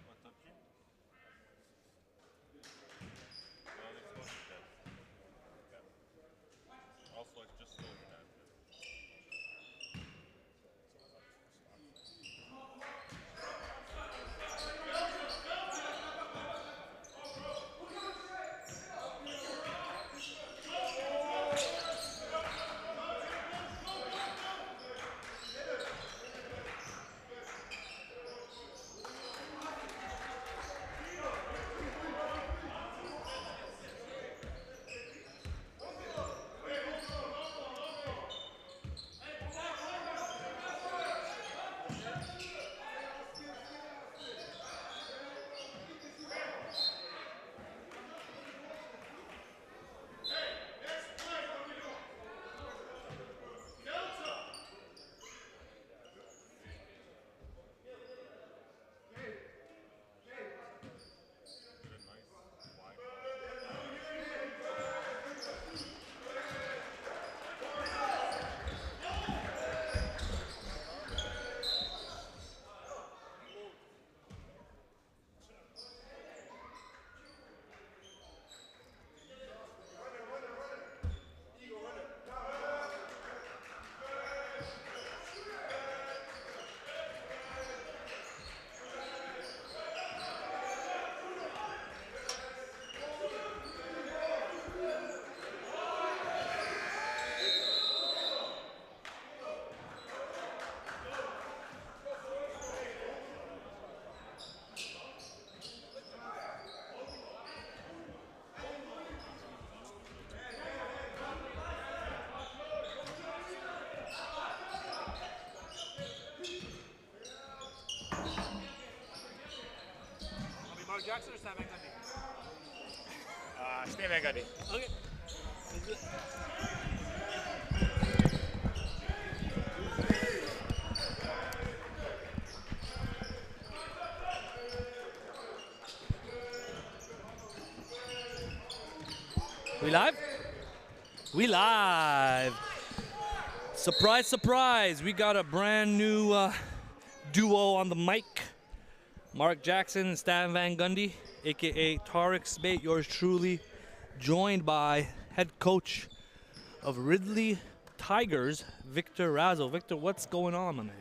What's up, Jim? Well, they're supposed to test. Also, it's just over that. Jackson or Stan Van Gundy? Stan Van Gundy. Okay. We live? We live. Surprise, surprise. We got a brand new duo on the mic. Mark Jackson and Stan Van Gundy, a.k.a. Tarek Spate, yours truly, joined by head coach of Ridley Tigers, Victor Razzo. Victor, what's going on, my man?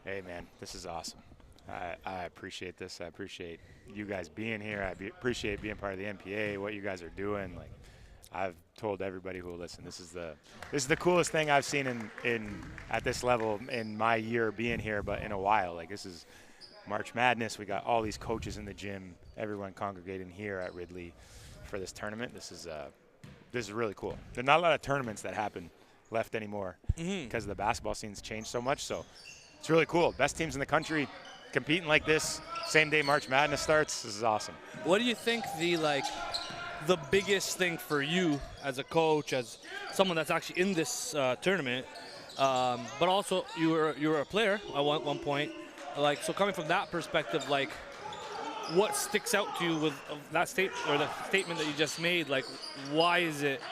Hey, man, this is awesome. I appreciate this. I appreciate you guys being here. Appreciate being part of the NPA, what you guys are doing. Like, I've told everybody who will listen, this is the coolest thing I've seen in at this level in my year being here, but in a while. Like, this is March Madness. We got all these coaches in the gym, everyone congregating here at Ridley for this tournament. This is really cool. There's not a lot of tournaments that happen left anymore because the basketball scene's changed so much. So it's really cool. Best teams in the country competing like this. Same day March Madness starts. This is awesome. What do you think the biggest thing for you as a coach, as someone that's actually in this tournament, but also you were a player at one point, like, so coming from that perspective, like, what sticks out to you with that statement or the statement that you just made? Like, why does it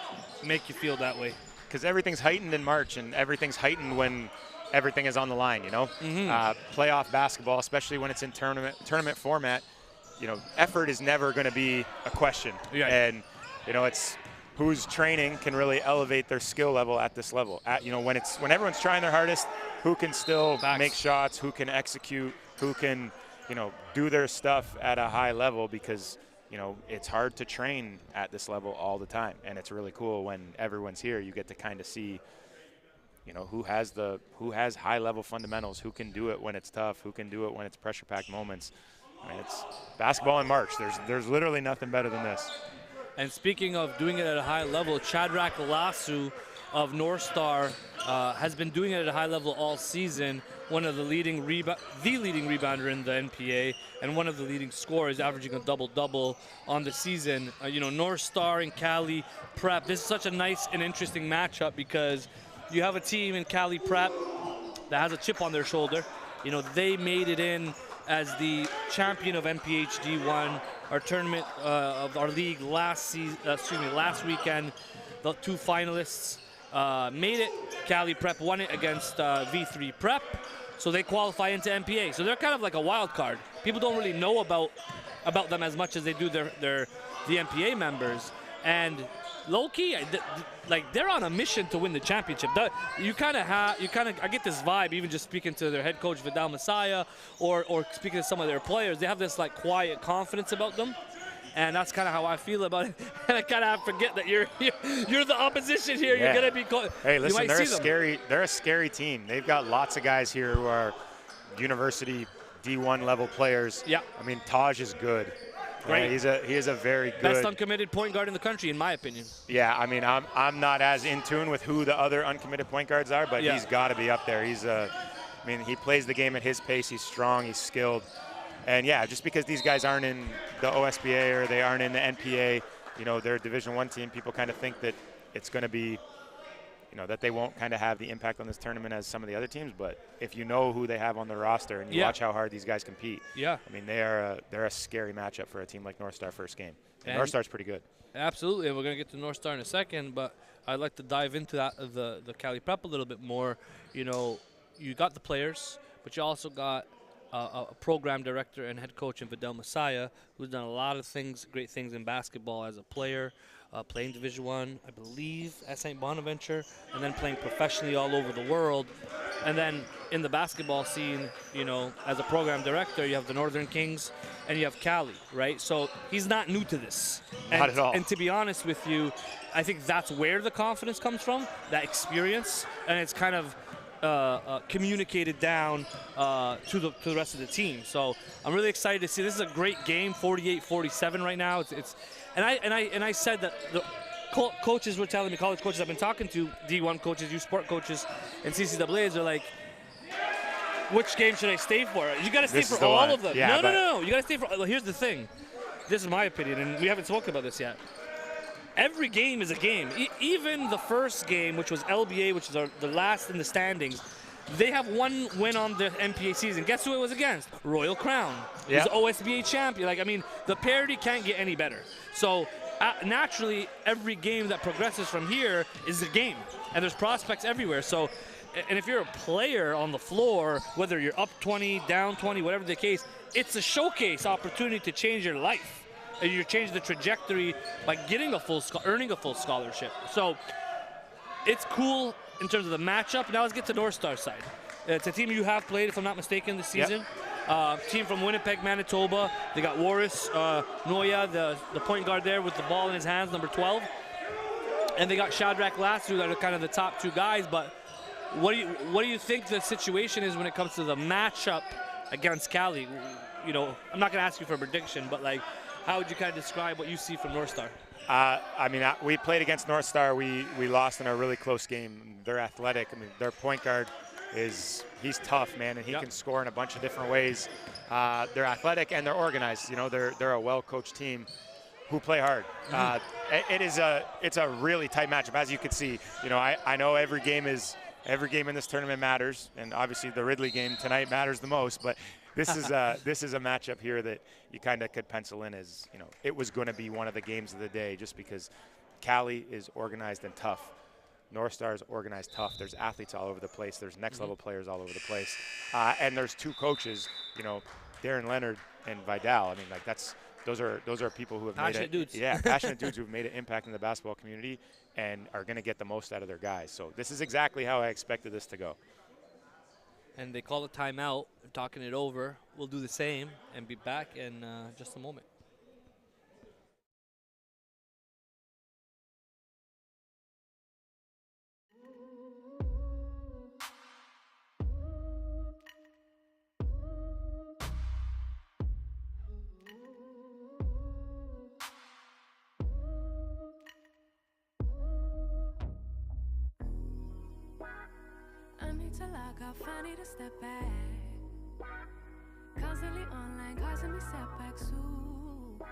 make you feel that way? Because everything's heightened in March, and everything's heightened when everything is on the line, you know? Playoff basketball, especially when it's in tournament format, you know, effort is never going to be a question. Yeah. And, you know, it's who's training can really elevate their skill level at this level. You know, when everyone's trying their hardest, who can still make shots, who can execute, who can, you know, do their stuff at a high level, because, you know, it's hard to train at this level all the time. And it's really cool when everyone's here, you get to kind of see, you know, who has high level fundamentals, who can do it when it's tough, who can do it when it's pressure packed moments. I mean, it's basketball in March. There's literally nothing better than this. And speaking of doing it at a high level, Shadrach Lasu of Northstar has been doing it at a high level all season. One of the leading rebounder in the NPA, and one of the leading scorers, averaging a double-double on the season. You know, Northstar and C.A.L.I Prep. This is such a nice and interesting matchup because you have a team in C.A.L.I Prep that has a chip on their shoulder. You know, they made it in as the champion of NPH D1, our tournament of our league last weekend. The two finalists made it. C.A.L.I Prep won it against V3 Prep, so they qualify into NPA. So they're kind of like a wild card. People don't really know about them as much as they do the NPA members. And low-key, like, they're on a mission to win the championship. I get this vibe, even just speaking to their head coach Vidal Messiah, or speaking to some of their players. They have this like quiet confidence about them, and that's kind of how I feel about it. And I kind of forget that you're the opposition here. Yeah. You're gonna be. Hey, listen, they're a scary team. They've got lots of guys here who are university D1 level players. Yeah. I mean, Taj is good. Great. He is a very good, best uncommitted point guard in the country, in my opinion. Yeah, I mean, I'm not as in tune with who the other uncommitted point guards are, but he's got to be up there. I mean, he plays the game at his pace. He's strong. He's skilled. And yeah, just because these guys aren't in the OSBA or they aren't in the NPA, you know, they're a Division I team. People kind of think that it's going to be, you know, that they won't kind of have the impact on this tournament as some of the other teams. But if you know who they have on the roster and you watch how hard these guys compete, I mean, they're a scary matchup for a team like Northstar first game. And Northstar's pretty good. Absolutely, and we're going to get to Northstar in a second, but I'd like to dive into that the C.A.L.I Prep a little bit more. You know, you got the players, but you also got a program director and head coach in Vidal Messiah, who's done a lot of great things in basketball as a player, playing Division I believe, at St. Bonaventure, and then playing professionally all over the world. And then in the basketball scene, you know, as a program director, you have the Northern Kings and you have C.A.L.I, right? So he's not new to this. Not at all. And to be honest with you, I think that's where the confidence comes from, that experience, and it's kind of communicated down to the rest of the team. So I'm really excited to see. This is a great game, 48-47 right now. And I said that the coaches were telling me, college coaches I've been talking to, D1 coaches, youth sport coaches, and CCAAs are like, which game should I stay for? You got to stay for all of them. Yeah, No. You got to stay for. Here's the thing. this is my opinion, and we haven't spoken about this yet. Every game is a game. Even the first game, which was LBA, which is the last in the standings, they have one win on the NPA season. Guess who it was against? Royal Crown. Yeah. He's the OSBA champion. Like, I mean, the parity can't get any better. So naturally, every game that progresses from here is a game, and there's prospects everywhere. So, and if you're a player on the floor, whether you're up 20, down 20, whatever the case, it's a showcase opportunity to change your life. And you change the trajectory by getting earning a full scholarship. So it's cool in terms of the matchup. Now let's get to Northstar side. It's a team you have played, if I'm not mistaken, this season. Yep. Team from Winnipeg, Manitoba. They got Waris Noya, the point guard there with the ball in his hands, number 12. And they got Shadrach Lassu, that are kind of the top two guys. But what do you think the situation is when it comes to the matchup against C.A.L.I? You know, I'm not going to ask you for a prediction, but like, how would you kind of describe what you see from Northstar? I mean, we played against Northstar. We lost in a really close game. They're athletic. I mean, their point guard he's tough, man, and he can score in a bunch of different ways. They're athletic and they're organized. You know, they're a well-coached team who play hard. It's a really tight matchup, as you can see. You know, I know every game in this tournament matters, and obviously the Ridley game tonight matters the most, but this is a matchup here that you kind of could pencil in as, you know, it was going to be one of the games of the day, just because C.A.L.I is organized and tough. Northstar is organized tough. There's athletes all over the place. There's next level players all over the place, and there's two coaches. You know, Darren Leonard and Vidal. I mean, like those are people who have passionate dudes. Yeah, passionate dudes who've made an impact in the basketball community and are going to get the most out of their guys. So this is exactly how I expected this to go. And they call a timeout. They're talking it over. We'll do the same and be back in just a moment. To lock off, I need to step back. Constantly online, causing me setbacks too.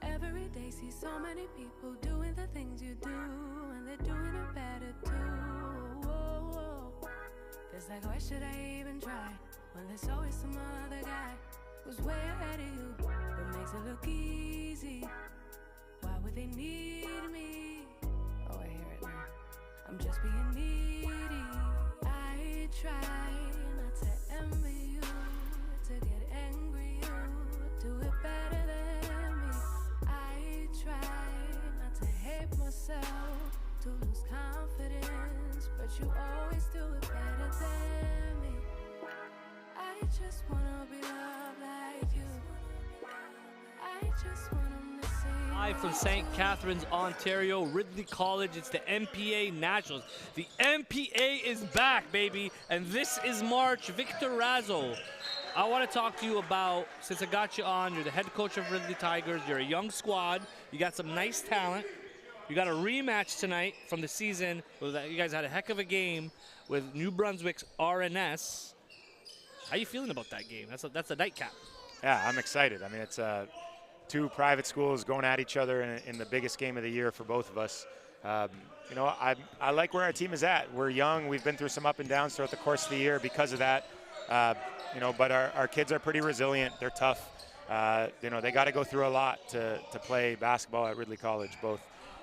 Every day see so many people doing the things you do, and they're doing it better too. Whoa. Feels like, why should I even try when there's always some other guy who's way ahead of you, but makes it look easy? Why would they need me? Oh, I hear it now. I'm just being needy. I try not to envy you, to get angry you do it better than me. I try not to hate myself, to lose confidence, but you always do it better than me. I just wanna be loved like you. I just wanna miss you. Live from St. Catharines, Ontario, Ridley College. It's the NPA Nationals. The NPA is back, baby, and this is March. Victor Razzo, I want to talk to you about, since I got you on, you're the head coach of Ridley Tigers. You're a young squad. You got some nice talent. You got a rematch tonight from the season. You guys had a heck of a game with New Brunswick's RNS. How you feeling about that game? That's a nightcap. Yeah, I'm excited. I mean, it's two private schools going at each other in the biggest game of the year for both of us. You know, I like where our team is at. We're young. We've been through some up and downs throughout the course of the year because of that. You know, but our kids are pretty resilient. They're tough. You know, they got to go through a lot to play basketball at Ridley College, both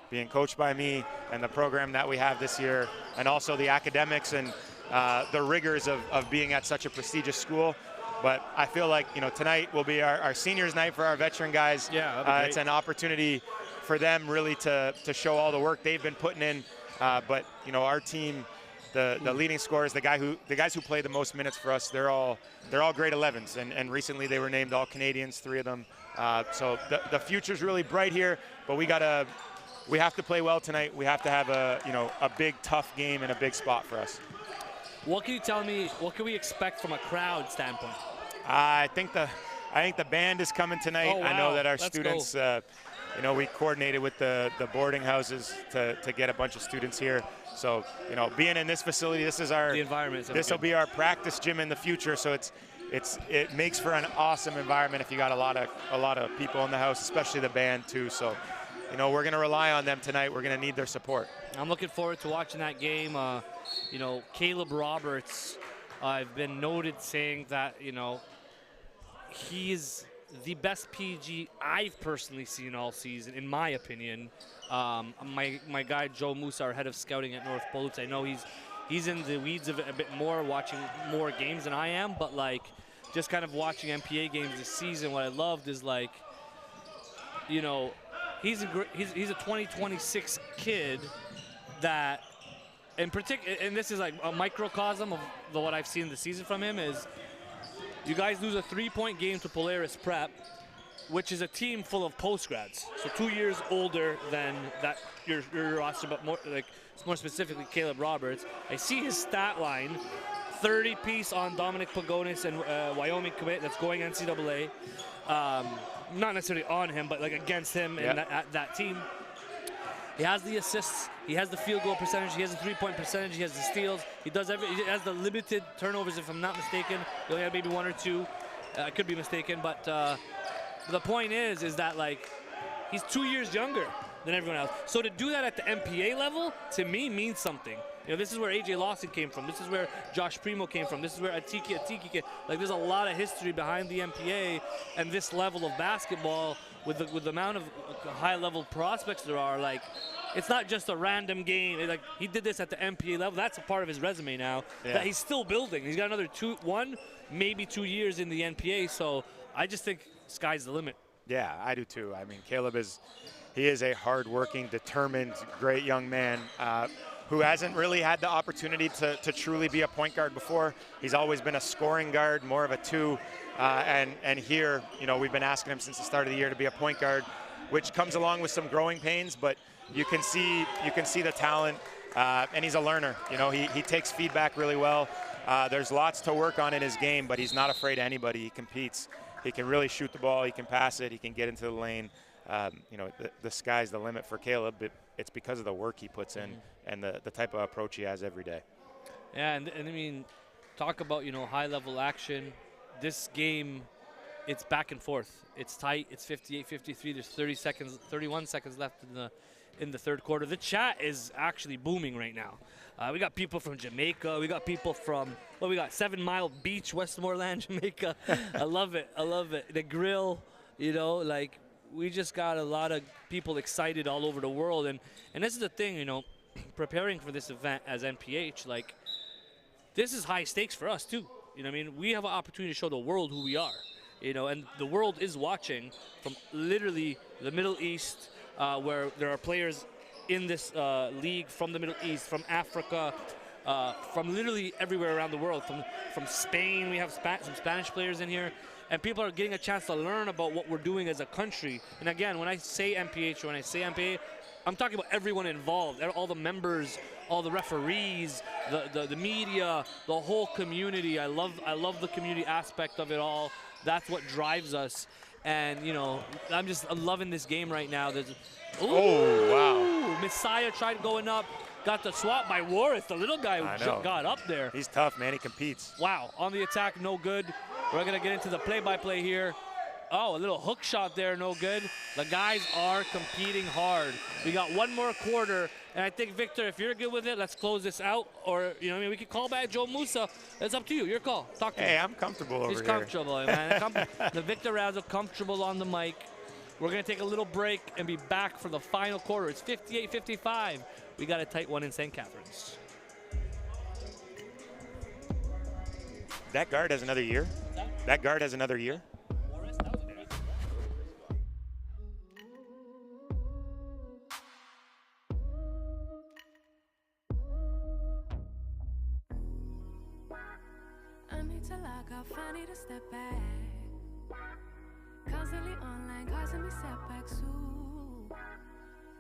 being coached by me and the program that we have this year, and also the academics and the rigors of being at such a prestigious school. But I feel like, you know, tonight will be our seniors night for our veteran guys. Yeah, it's an opportunity for them really to show all the work they've been putting in. But, you know, our team, the leading scorers, the guys who play the most minutes for us, they're all grade 11s. And recently they were named all Canadians, 3 of them. So the future's really bright here, but we have to play well tonight. We have to have a big, tough game and a big spot for us. What can you tell me, what can we expect from a crowd standpoint? I think the band is coming tonight. Oh, wow. I know that our Let's students, you know, we coordinated with the boarding houses to get a bunch of students here. So, you know, being in this facility, this is our, the environment. this will be our practice gym in the future. So it makes for an awesome environment if you got a lot of people in the house, especially the band too. So, you know, we're going to rely on them tonight. We're going to need their support. I'm looking forward to watching that game. You know, Caleb Roberts, I've been noted saying that, you know, he's the best PG I've personally seen all season, in my opinion. My guy Joe Musa, our head of scouting at North Polluts, I know he's in the weeds of it a bit more, watching more games than I am, but like just kind of watching NPA games this season, what I loved is like, you know, he's a 2026 kid that, in particular, and this is like a microcosm of what I've seen this season from him, is you guys lose a 3-point game to Polaris Prep, which is a team full of post-grads, so 2 years older than that your roster, but more specifically Caleb Roberts. I see his stat line, 30-piece on Dominic Pagonis and Wyoming commit that's going NCAA. Not necessarily on him, but like against him and that team. He has the assists, he has the field goal percentage, he has the 3-point percentage, he has the steals, he has the limited turnovers, if I'm not mistaken. He only had maybe 1 or 2. I could be mistaken, but the point is that like he's 2 years younger than everyone else. So to do that at the NPA level, to me, means something. You know, this is where AJ Lawson came from. This is where Josh Primo came from. This is where Atiki came. Like, there's a lot of history behind the NPA and this level of basketball with the amount of high-level prospects there are. Like, it's not just a random game. Like, he did this at the NPA level. That's a part of his resume now that he's still building. He's got another 1, maybe 2 years in the NPA. So I just think sky's the limit. Yeah, I do too. I mean, Caleb is a hard-working, determined, great young man who hasn't really had the opportunity to truly be a point guard before. He's always been a scoring guard, more of a 2. And here, you know, we've been asking him since the start of the year to be a point guard, which comes along with some growing pains, but you can see the talent, and he's a learner. You know, he takes feedback really well. There's lots to work on in his game, but he's not afraid of anybody. He competes. He can really shoot the ball. He can pass it. He can get into the lane. You know, the sky's the limit for Caleb. It's because of the work he puts in and the type of approach he has every day. Yeah, and I mean, talk about, you know, high-level action. This game, it's back and forth. It's tight. It's 58-53. There's 31 seconds left in the third quarter. The chat is actually booming right now. We got people from Jamaica. We got people from, we got 7 Mile Beach, Westmoreland, Jamaica. I love it. I love it. The grill, you know, like, we just got a lot of people excited all over the world. And this is the thing, you know, preparing for this event as NPH, like, this is high stakes for us too. You know what I mean? We have an opportunity to show the world who we are, you know, and the world is watching from literally the Middle East, where there are players in this league from the Middle East, from Africa, from literally everywhere around the world. From Spain, we have some Spanish players in here. And people are getting a chance to learn about what we're doing as a country. And again, when I say MPH or when I say MPA, I'm talking about everyone involved, all the members, all the referees, the media, the whole community. I love the community aspect of it all. That's what drives us. And, you know, I'm loving this game right now. Wow. Messiah tried going up. Got the swat by Warith, the little guy who got up there. He's tough, man. He competes. Wow. On the attack, no good. We're going to get into the play-by-play here. Oh, a little hook shot there, no good. The guys are competing hard. We got 1 more quarter, and I think, Victor, if you're good with it, let's close this out. Or, you know, I mean, we could call back Joe Musa. It's up to you. Your call. Talk to me. Hey, I'm comfortable over here. He's comfortable, man. The Victor Razzle comfortable on the mic. We're going to take a little break and be back for the final quarter. It's 58-55. We got a tight one in St. Catharines. That guard has another year? That guard has another year? I need to log off, I need to step back. Constantly online, causing me setbacks too.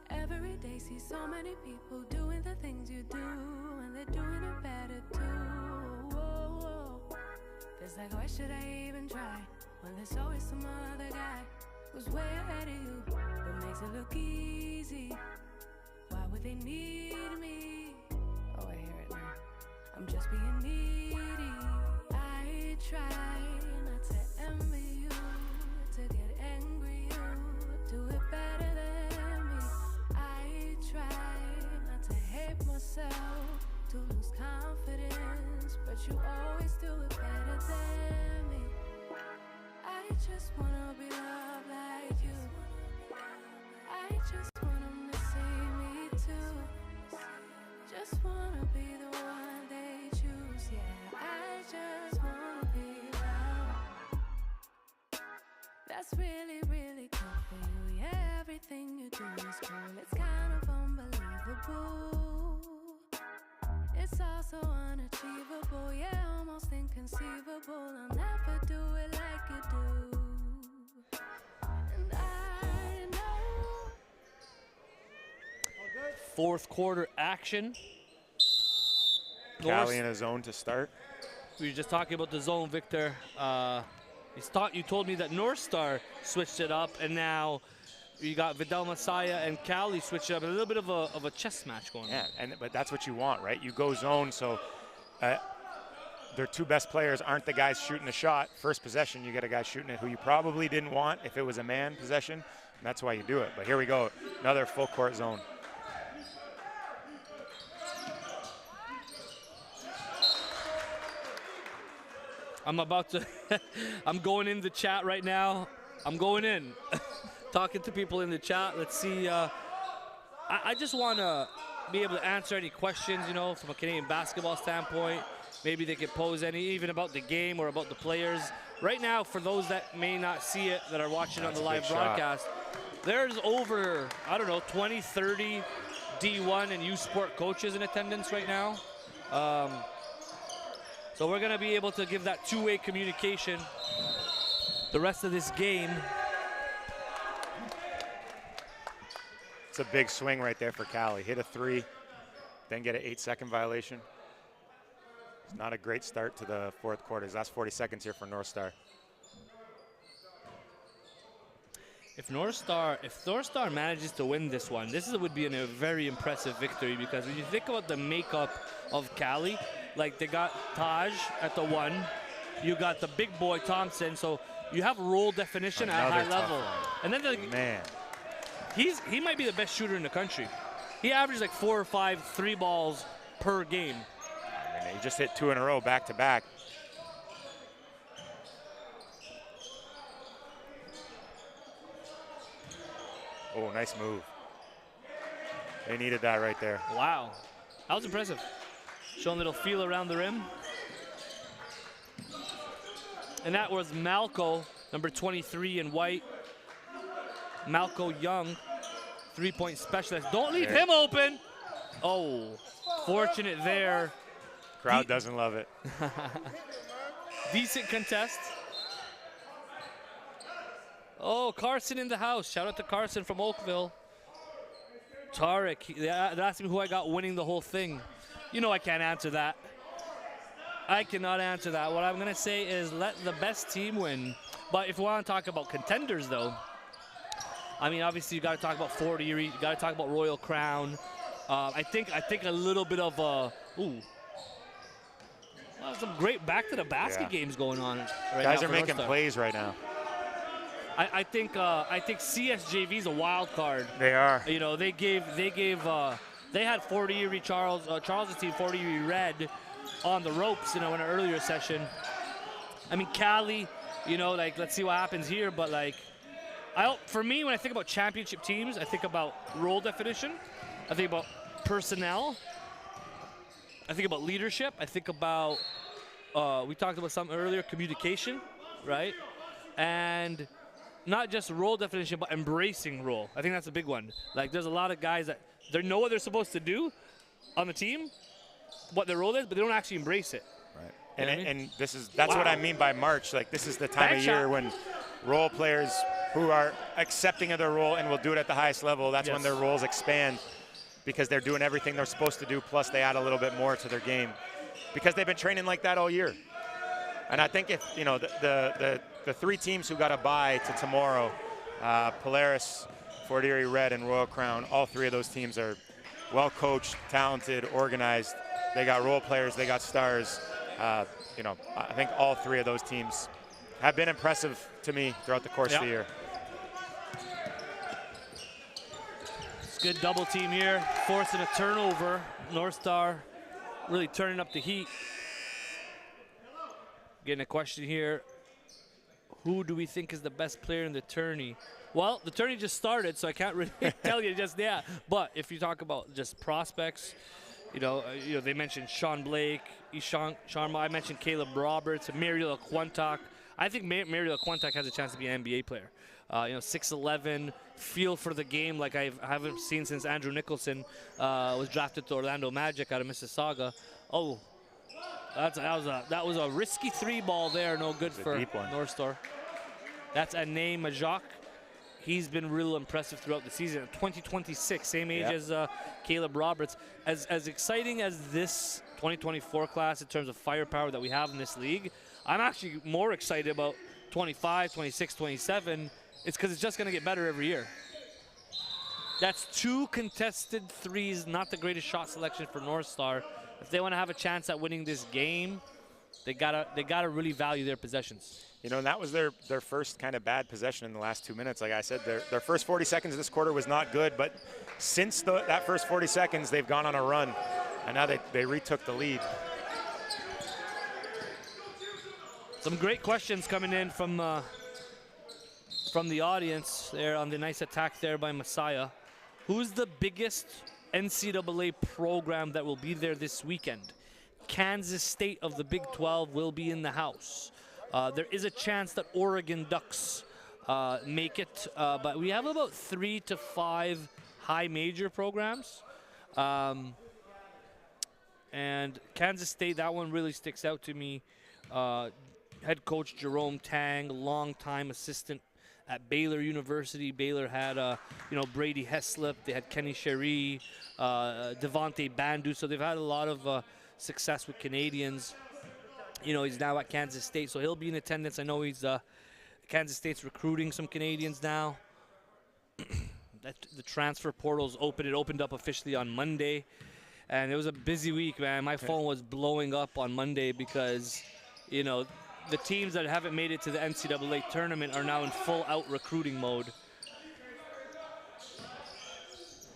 Every day see so many people doing the things you do, and they're doing it better too. Whoa. It's like, why should I even try when there's always some other guy who's way ahead of you, but makes it look easy? Why would they need me? Oh, I hear it now. I'm just being needy. I try yourself to lose confidence, but you always do it better than me. I just wanna be loved like you. I just want 'em to see me too. Just wanna be the one they choose. Yeah, I just wanna be loved. That's really, really cool for you. Yeah, everything you do is cool. It's kind of unbelievable. It's also unachievable. Yeah, almost inconceivable. I'll never do it like you do. And I know. Fourth quarter action. C.A.L.I in a zone to start. We were just talking about the zone, Victor. You told me that Northstar switched it up, and now you got Vidal Messiah and C.A.L.I switched it up. A little bit of a chess match going on. Yeah, but that's what you want, right? You go zone, so their two best players aren't the guys shooting the shot. First possession, you get a guy shooting it who you probably didn't want if it was a man possession, and that's why you do it. But here we go, another full court zone. I'm about to, I'm going in the chat right now. I'm going in, talking to people in the chat. Let's see, I just want to be able to answer any questions, you know, from a Canadian basketball standpoint. Maybe they could pose any, even about the game or about the players. Right now, for those that may not see it, that are watching on the live broadcast, there's over, I don't know, 20, 30 D1 and U Sport coaches in attendance right now. So we're going to be able to give that two-way communication the rest of this game. It's a big swing right there for C.A.L.I. Hit a three, then get an 8-second violation. It's not a great start to the fourth quarter. Last 40 seconds here for Northstar. If Northstar manages to win this one, would be a very impressive victory, because when you think about the makeup of C.A.L.I, like they got Taj at the 1, you got the big boy Thompson, so you have role definition at high level. And then he might be the best shooter in the country. He averages like 4 or 5 3 balls per game. I mean, he just hit 2 in a row back to back. Oh, nice move. They needed that right there. Wow, that was impressive. Showing a little feel around the rim. And that was Malco, number 23 in white. Malco Young, three-point specialist. Don't leave him open. Oh, fortunate there. Crowd doesn't love it. Decent contest. Oh, Carson in the house. Shout out to Carson from Oakville. Tarek, they're asking me who I got winning the whole thing. You know I can't answer that. I cannot answer that. What I'm going to say is let the best team win. But if we want to talk about contenders, though, I mean, obviously you got to talk about Fort Erie. You got to talk about Royal Crown. I think a little bit of some great back to the basket games going on right now. Guys are making plays right now. I think CSJV is a wild card. They are. You know, they had Fort Erie Charles's team, Fort Erie Red, on the ropes, you know, in an earlier session. I mean, C.A.L.I, you know, like, let's see what happens here. But, like, for me, when I think about championship teams, I think about role definition. I think about personnel. I think about leadership. I think about, we talked about something earlier, communication, right? And not just role definition, but embracing role. I think that's a big one. Like, there's a lot of guys that they know what they're supposed to do on the team, what their role is, but they don't actually embrace it. Right. And that's what I mean by March. Like, this is the time of year when role players who are accepting of their role and will do it at the highest level, that's when their roles expand, because they're doing everything they're supposed to do, plus they add a little bit more to their game, because they've been training like that all year. And I think if, you know, the 3 teams who got a bye to tomorrow, Polaris, Fort Erie Red, and Royal Crown, all 3 of those teams are well coached, talented, organized. They got role players, they got stars. You know, I think all 3 of those teams have been impressive to me throughout the course of the year. It's good double team here, forcing a turnover. Northstar really turning up the heat. Getting a question here. Who do we think is the best player in the tourney? Well, the tourney just started, so I can't really tell you just yet. But if you talk about just prospects, they mentioned Sean Blake, Ishan Sharma. I mentioned Caleb Roberts, Mariel Quantock. I think Mariel Quantock has a chance to be an NBA player. 6'11", feel for the game like I haven't seen since Andrew Nicholson was drafted to Orlando Magic out of Mississauga. Oh, that was a risky 3-ball there, no good for Northstar. That's Ane Majak. He's been real impressive throughout the season. 2026, same age as Caleb Roberts. As exciting as this 2024 class in terms of firepower that we have in this league, I'm actually more excited about 25, 26, 27. It's because it's just going to get better every year. That's 2 contested threes, not the greatest shot selection for Northstar. If they want to have a chance at winning this game, they gotta really value their possessions. And that was their first kind of bad possession in the last 2 minutes. Like I said, their first 40 seconds of this quarter was not good, but since that first 40 seconds, they've gone on a run, and now they retook the lead. Some great questions coming in from the audience there on the nice attack there by Messiah. Who's the biggest NCAA program that will be there this weekend? Kansas State of the Big 12 will be in the house. There is a chance that Oregon Ducks make it, but we have about 3 to 5 high major programs. And Kansas State, that one really sticks out to me. Head coach Jerome Tang, longtime assistant at Baylor University. Baylor had Brady Heslip, they had Kenny Sherry, Devontae Bandu, so they've had a lot of success with Canadians. He's now at Kansas State, so he'll be in attendance. I know Kansas State's recruiting some Canadians now. The transfer portal's open. It opened up officially on Monday, and it was a busy week, man. My phone was blowing up on Monday because, the teams that haven't made it to the NCAA tournament are now in full-out recruiting mode.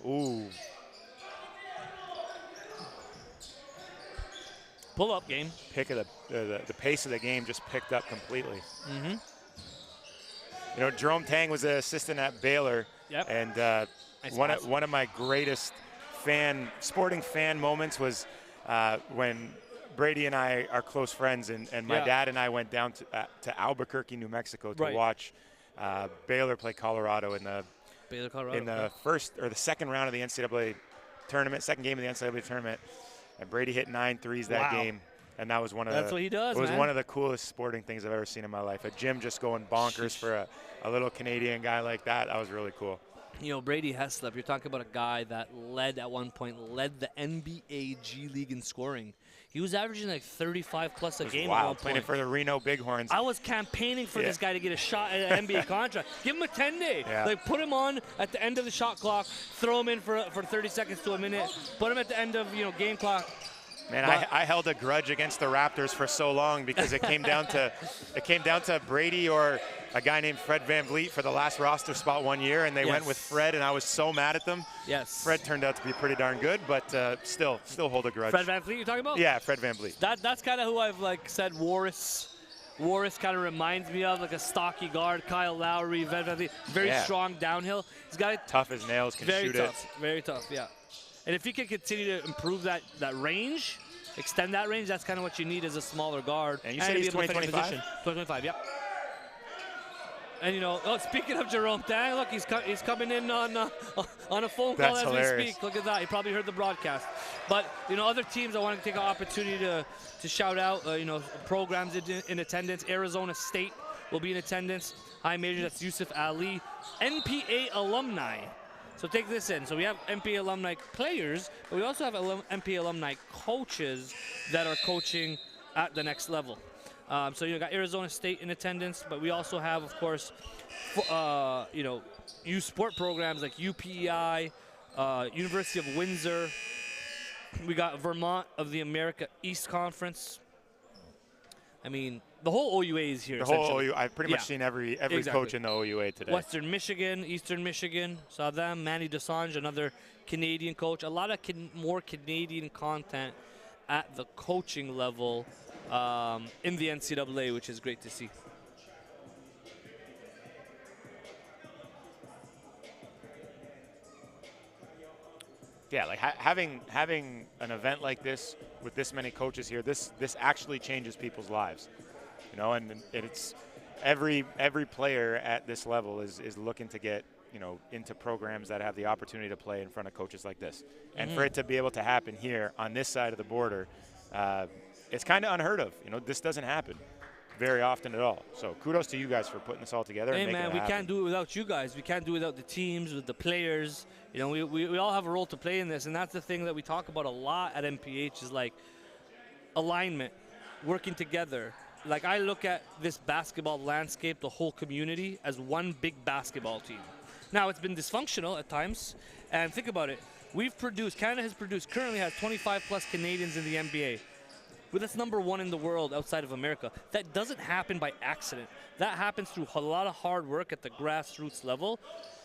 Ooh. Pull-up game. The pace of the game just picked up completely. Mm-hmm. Jerome Tang was an assistant at Baylor. Yep. And nice one of my greatest sporting fan moments was when Brady and I are close friends, and my dad and I went down to Albuquerque, New Mexico to watch Baylor play Colorado in the first or the second round of the NCAA tournament, second game of the NCAA tournament. And Brady hit 9 threes that game, and that was That's what he does, It was one of the coolest sporting things I've ever seen in my life. A gym just going bonkers for a little Canadian guy like that. That was really cool. Brady Heslip, you're talking about a guy that at one point led the NBA G League in scoring. He was averaging like 35+ a game at one point. Playing for the Reno Bighorns. I was campaigning for this guy to get a shot at an NBA contract. Give him a 10-day. Like, put him on at the end of the shot clock, throw him in for 30 seconds to a minute, put him at the end of game clock. Man, I held a grudge against the Raptors for so long because it came down to Brady or a guy named Fred VanVleet for the last roster spot one year, and they went with Fred, and I was so mad at them. Yes. Fred turned out to be pretty darn good, but still hold a grudge. Fred VanVleet you're talking about? Yeah, Fred VanVleet. That's kind of who I've said Warris kind of reminds me of, like a stocky guard. Kyle Lowry, Fred VanVleet, very strong downhill. He's got tough as nails, can shoot it. Very tough, yeah. And if he can continue to improve that range, extend that range, that's kind of what you need as a smaller guard. And you said he's 2025? 2025, yeah. And speaking of Jerome Tang, look, he's coming in on a phone call as we speak. Look at that. He probably heard the broadcast. But other teams, I want to take an opportunity to shout out. Programs in attendance. Arizona State will be in attendance. High major, that's Yusuf Ali. NPA alumni. So take this in. So we have NPA alumni players, but we also have NPA alumni coaches that are coaching at the next level. So you got Arizona State in attendance, but we also have, of course, youth sport programs like UPEI, University of Windsor. We got Vermont of the America East Conference. I mean, the whole OUA is here. The whole OUA. I've pretty much seen every coach in the OUA today. Western Michigan, Eastern Michigan, saw them. Manny Desange, another Canadian coach, a lot of more Canadian content at the coaching level in the NCAA, which is great to see. Yeah, like having an event like this with this many coaches here, this actually changes people's lives, you know. And it's every player at this level is looking to get, you know, into programs that have the opportunity to play in front of coaches like this. And for it to be able to happen here on this side of the border, it's kind of unheard of. You know, this doesn't happen very often at all. So kudos to you guys for putting this all together. Hey and making man, it we happen. can't do it without you guys. We can't do it without the teams, with the players. You know, we all have a role to play in this, and that's the thing that we talk about a lot at MPH is like alignment, working together. Like I look at this basketball landscape, the whole community, as one big basketball team. Now it's been dysfunctional at times, and think about it. Canada currently has 25 plus Canadians in the NBA. But that's number one in the world outside of America. That doesn't happen by accident. That happens through a lot of hard work at the grassroots level.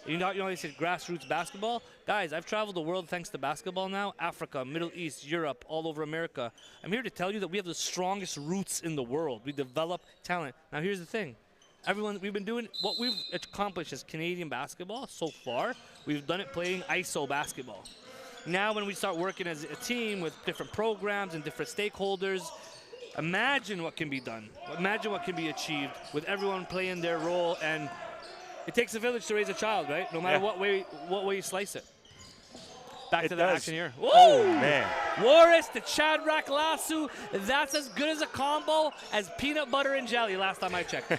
You know they say grassroots basketball? Guys, I've traveled the world thanks to basketball now. Africa, Middle East, Europe, all over America. I'm here to tell you that we have the strongest roots in the world. We develop talent. Now here's the thing. We've been doing what we've accomplished as Canadian basketball so far. We've done it playing ISO basketball. Now when we start working as a team with different programs and different stakeholders, imagine what can be done. Imagine what can be achieved with everyone playing their role. And it takes a village to raise a child, right? No matter what way you slice it. Back to the action here. Woo! Oh, man. Warris to Shadrach Lasso. That's as good as a combo as peanut butter and jelly last time I checked.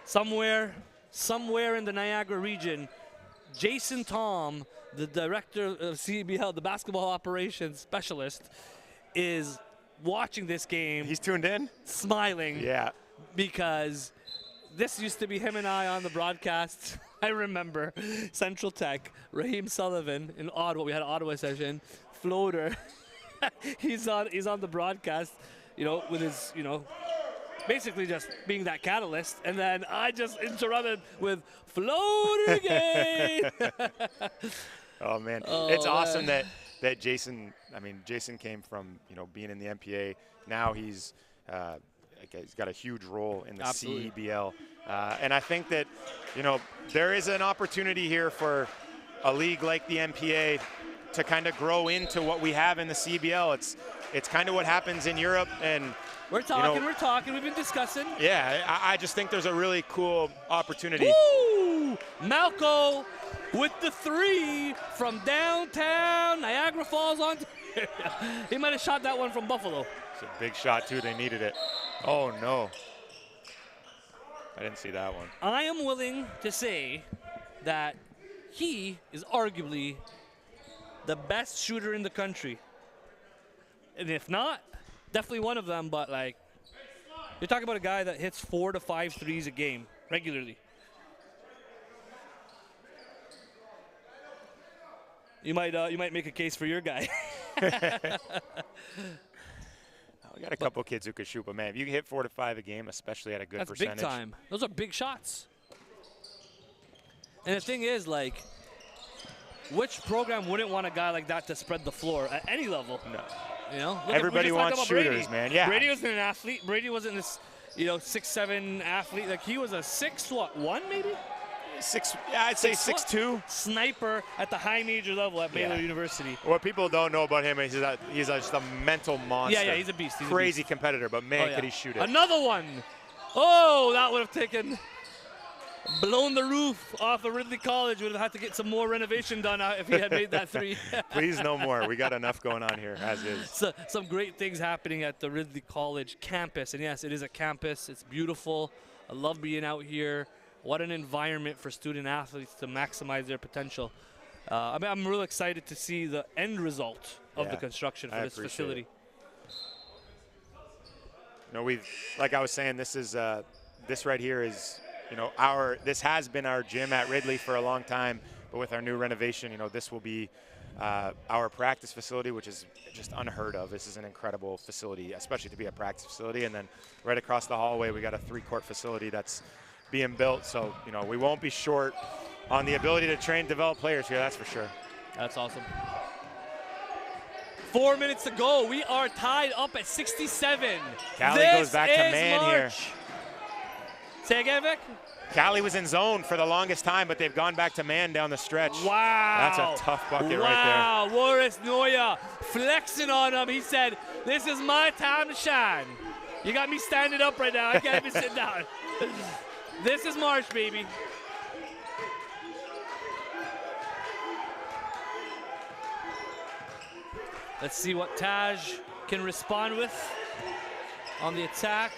Somewhere in the Niagara region, Jason Tom, the director of CBL, the basketball operations specialist, is watching this game. He's tuned in? Smiling. Yeah. Because this used to be him and I on the broadcast. I remember Central Tech, Raheem Sullivan in Ottawa. We had an Ottawa session. Floater. he's on the broadcast, you know, with his, you know, basically just being that catalyst, and then I just interrupted with floater again. Oh man, oh, it's awesome that Jason. I mean, Jason came from, you know, being in the NPA. Now he's got a huge role in the CBL, and I think that, you know, there is an opportunity here for a league like the NPA to kind of grow into what we have in the CBL. It's kind of what happens in Europe, and we're talking. We've been discussing. Yeah, I just think there's a really cool opportunity. Woo! Malco with the three from downtown Niagara Falls on. He might have shot that one from Buffalo. It's a big shot too. They needed it. Oh no, I didn't see that one. I am willing to say that he is arguably the best shooter in the country, and if not, definitely one of them. But like, you're talking about a guy that hits 4 to 5 threes a game regularly. You might make a case for your guy. We got a couple kids who could shoot, but man, if you can hit 4 to 5 a game, especially at a good percentage. That's big time. Those are big shots. And the thing is, like, which program wouldn't want a guy like that to spread the floor at any level? No. You know, everybody wants shooters, Brady. man. Yeah. Brady wasn't an athlete. Brady wasn't this, 6'7" athlete. Like, he was a 6'1" maybe? I'd say 6'2". Sniper at the high major level at Baylor University. What people don't know about him is he's just a mental monster. Yeah, he's a beast. He's crazy a beast. Competitor, but man, could he shoot it. Another one. Oh, that would have blown the roof off of Ridley College. Would have had to get some more renovation done if he had made that three. Please, no more. We got enough going on here as is. So, some great things happening at the Ridley College campus. And yes, it is a campus. It's beautiful. I love being out here. What an environment for student athletes to maximize their potential. I'm really excited to see the end result of the construction for this facility. You know, like I was saying, this right here is, this has been our gym at Ridley for a long time, but with our new renovation, this will be our practice facility, which is just unheard of. This is an incredible facility, especially to be a practice facility. And then right across the hallway, we got a 3-court facility that's being built. So, you know, we won't be short on the ability to train and develop players here, that's for sure. That's awesome. 4 minutes to go. We are tied up at 67. C.A.L.I goes back to man here. Say again, Vic? C.A.L.I was in zone for the longest time, but they've gone back to man down the stretch. Wow. That's a tough bucket right there. Wow, Boris Noya flexing on him. He said, this is my time to shine. You got me standing up right now. I can't even sit down. This is March, baby. Let's see what Taj can respond with on the attack.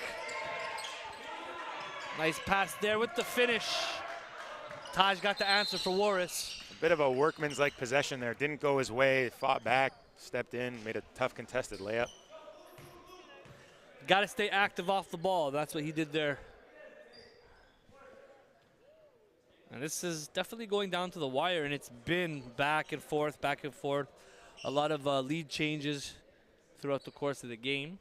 Nice pass there with the finish. Taj got the answer for Warris. A bit of a workman's-like possession there. Didn't go his way, fought back, stepped in, made a tough contested layup. Got to stay active off the ball. That's what he did there. And this is definitely going down to the wire, and it's been back and forth, back and forth. A lot of lead changes throughout the course of the game.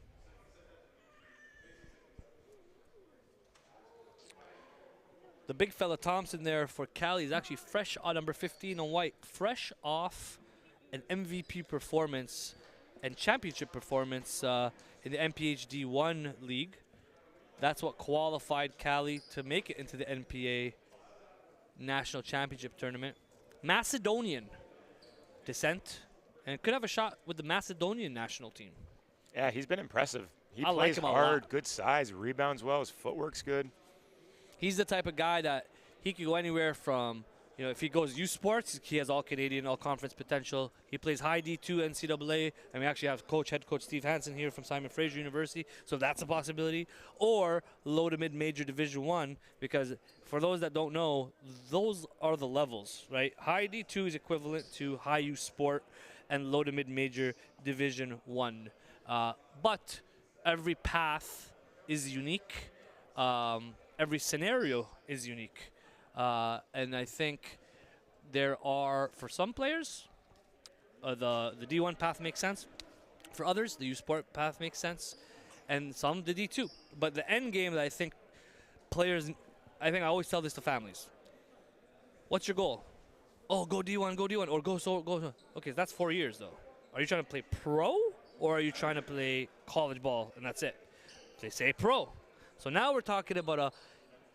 The big fella Thompson there for C.A.L.I is actually fresh on number 15 on white, fresh off an MVP performance and championship performance in the NPA D1 league. That's what qualified C.A.L.I to make it into the NPA National Championship Tournament. Macedonian descent, and could have a shot with the Macedonian national team. Yeah, he's been impressive. He I plays like him a hard, lot. good size, rebounds well, his footwork's good. He's the type of guy that he could go anywhere from, you know, if he goes U Sports, he has all Canadian, all conference potential. He plays high D2 NCAA, and we actually have head coach Steve Hansen here from Simon Fraser University, so that's a possibility. Or low to mid major Division 1, because for those that don't know, those are the levels, right? High D2 is equivalent to high U Sport and low to mid major Division 1. But every path is unique. Every scenario is unique. And I think there are, for some players, the D1 path makes sense. For others, the U Sport path makes sense. And some, the D2. But the end game that I think players, I always tell this to families. What's your goal? Oh, go D1, or go. Okay, that's 4 years, though. Are you trying to play pro, or are you trying to play college ball, and that's it? They say pro. So now we're talking about a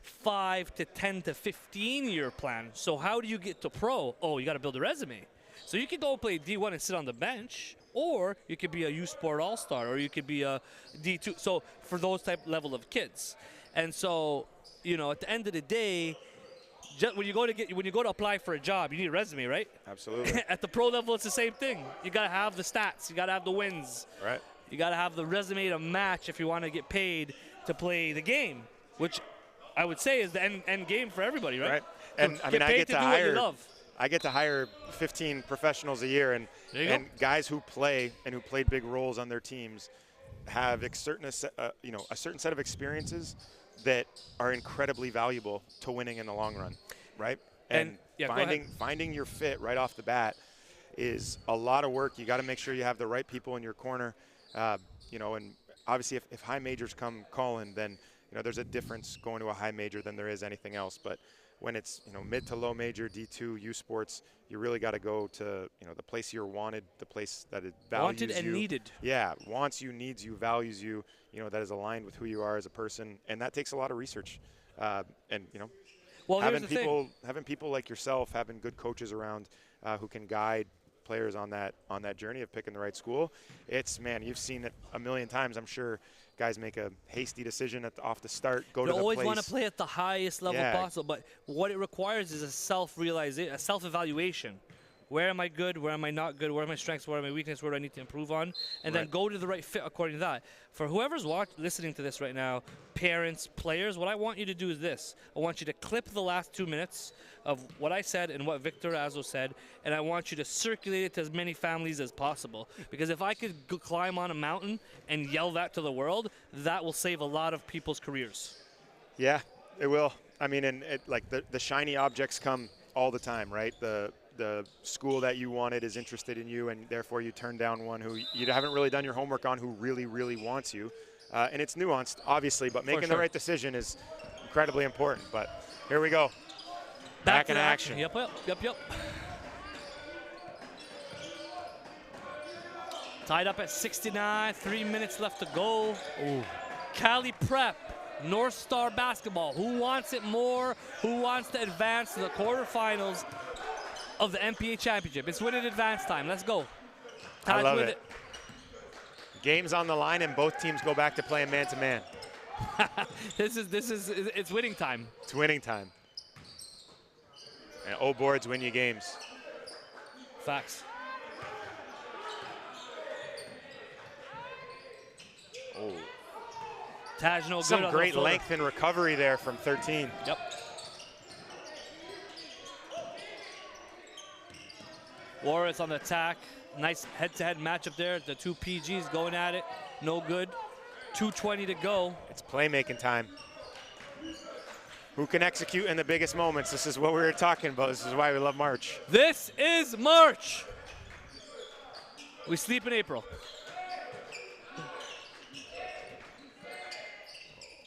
5 to 10 to 15 year plan. So how do you get to pro? Oh, you got to build a resume. So you could go play D1 and sit on the bench, or you could be a U Sport All-Star, or you could be a D2. So for those type level of kids. And so, you know, at the end of the day, just when you go to apply for a job, you need a resume, right? Absolutely. At the pro level, it's the same thing. You got to have the stats. You got to have the wins. Right. You got to have the resume to match if you want to get paid to play the game, which I would say is the end game for everybody, right? Right. And so I mean, I get to hire 15 professionals a year, and guys who play and who played big roles on their teams have a certain set of experiences that are incredibly valuable to winning in the long run, right? And finding your fit right off the bat is a lot of work. You got to make sure you have the right people in your corner, and obviously if high majors come calling, then there's a difference going to a high major than there is anything else. But when it's mid to low major, D2, U Sports, you really got to go to the place you're wanted, the place that it values you. Wanted and needed. Yeah, wants you, needs you, values you. That is aligned with who you are as a person, and that takes a lot of research. Well, having people like yourself, having good coaches around who can guide players on that journey of picking the right school. You've seen it a million times. I'm sure guys make a hasty decision off the start. You always want to play at the highest level possible, but what it requires is a self-realization, a self-evaluation. Where am I good? Where am I not good? Where are my strengths? Where are my weaknesses? Where do I need to improve on? And then go to the right fit according to that. For whoever's listening to this right now, parents, players, what I want you to do is this. I want you to clip the last 2 minutes of what I said and what Victor Azzo said, and I want you to circulate it to as many families as possible. Because if I could climb on a mountain and yell that to the world, that will save a lot of people's careers. Yeah, it will. I mean, and the shiny objects come all the time, right? The school that you wanted is interested in you, and therefore you turn down one who you haven't really done your homework on, who really, really wants you. And it's nuanced, obviously, but making the right decision is incredibly important. But here we go. Back in to action. Yep. Tied up at 69, 3 minutes left to go. C.A.L.I Prep, Northstar basketball. Who wants it more? Who wants to advance to the quarterfinals of the NPA championship? It's win and advance time. Let's go. I love with it. Game's on the line and both teams go back to playing man-to-man. It's winning time. It's winning time. And O boards win you games. Facts. Oh. Taj no good. Some on great the length and recovery there from 13. Yep. Warris on the attack. Nice head-to-head matchup there. The two PGs going at it. No good. 2:20 to go. It's playmaking time. Who can execute in the biggest moments? This is what we were talking about. This is why we love March. This is March. We sleep in April.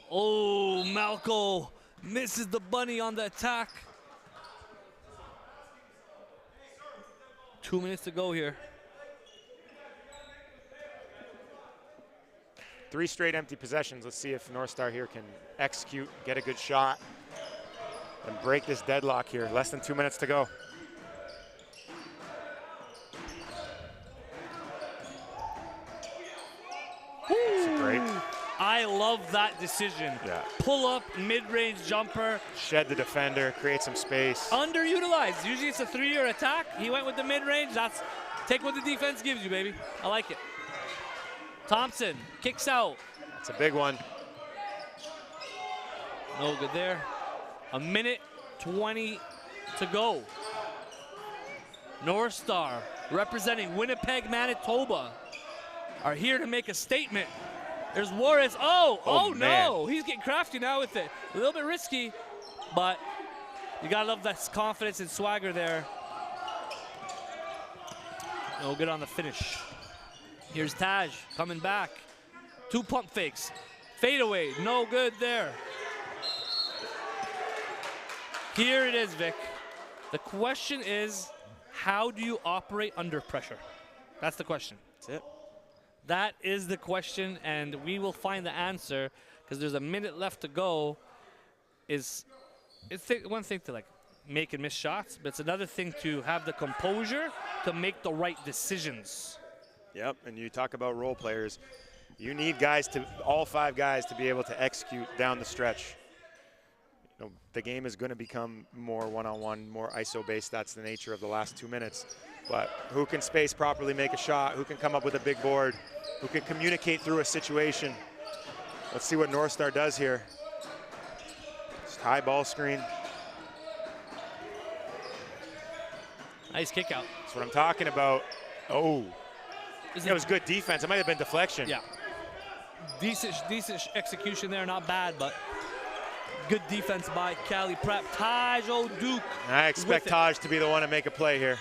Oh, Malco misses the bunny on the attack. 2 minutes to go here. 3 straight empty possessions. Let's see if Northstar here can execute, get a good shot, and break this deadlock here. Less than 2 minutes to go. It's great. I love that decision. Yeah. Pull up, mid-range jumper. Shed the defender, create some space. Underutilized. Usually it's a 3-year attack. He went with the mid-range. That's take what the defense gives you, baby. I like it. Thompson kicks out. That's a big one. No good there. 1:20 to go. Northstar, representing Winnipeg, Manitoba, are here to make a statement. There's Warris. Oh no! He's getting crafty now with it. A little bit risky, but you gotta love that confidence and swagger there. No good on the finish. Here's Taj coming back. 2 pump fakes. Fade away. No good there. Here it is, Vic. The question is, how do you operate under pressure? That's the question. That's it. That is the question, and we will find the answer because there's a minute left to go. It's one thing to like make and miss shots, but it's another thing to have the composure to make the right decisions. Yep, and you talk about role players. You need guys all 5 guys to be able to execute down the stretch. You know, the game is going to become more one-on-one, more ISO-based. That's the nature of the last 2 minutes. But who can space properly, make a shot? Who can come up with a big board? Who can communicate through a situation? Let's see what Northstar does here. Just high ball screen. Nice kick out. That's what I'm talking about. Oh. It was good defense. It might have been deflection. Yeah. Decent execution there, not bad, but good defense by C.A.L.I Prep. Taj O'Duke. I expect Taj to be the one to make a play here.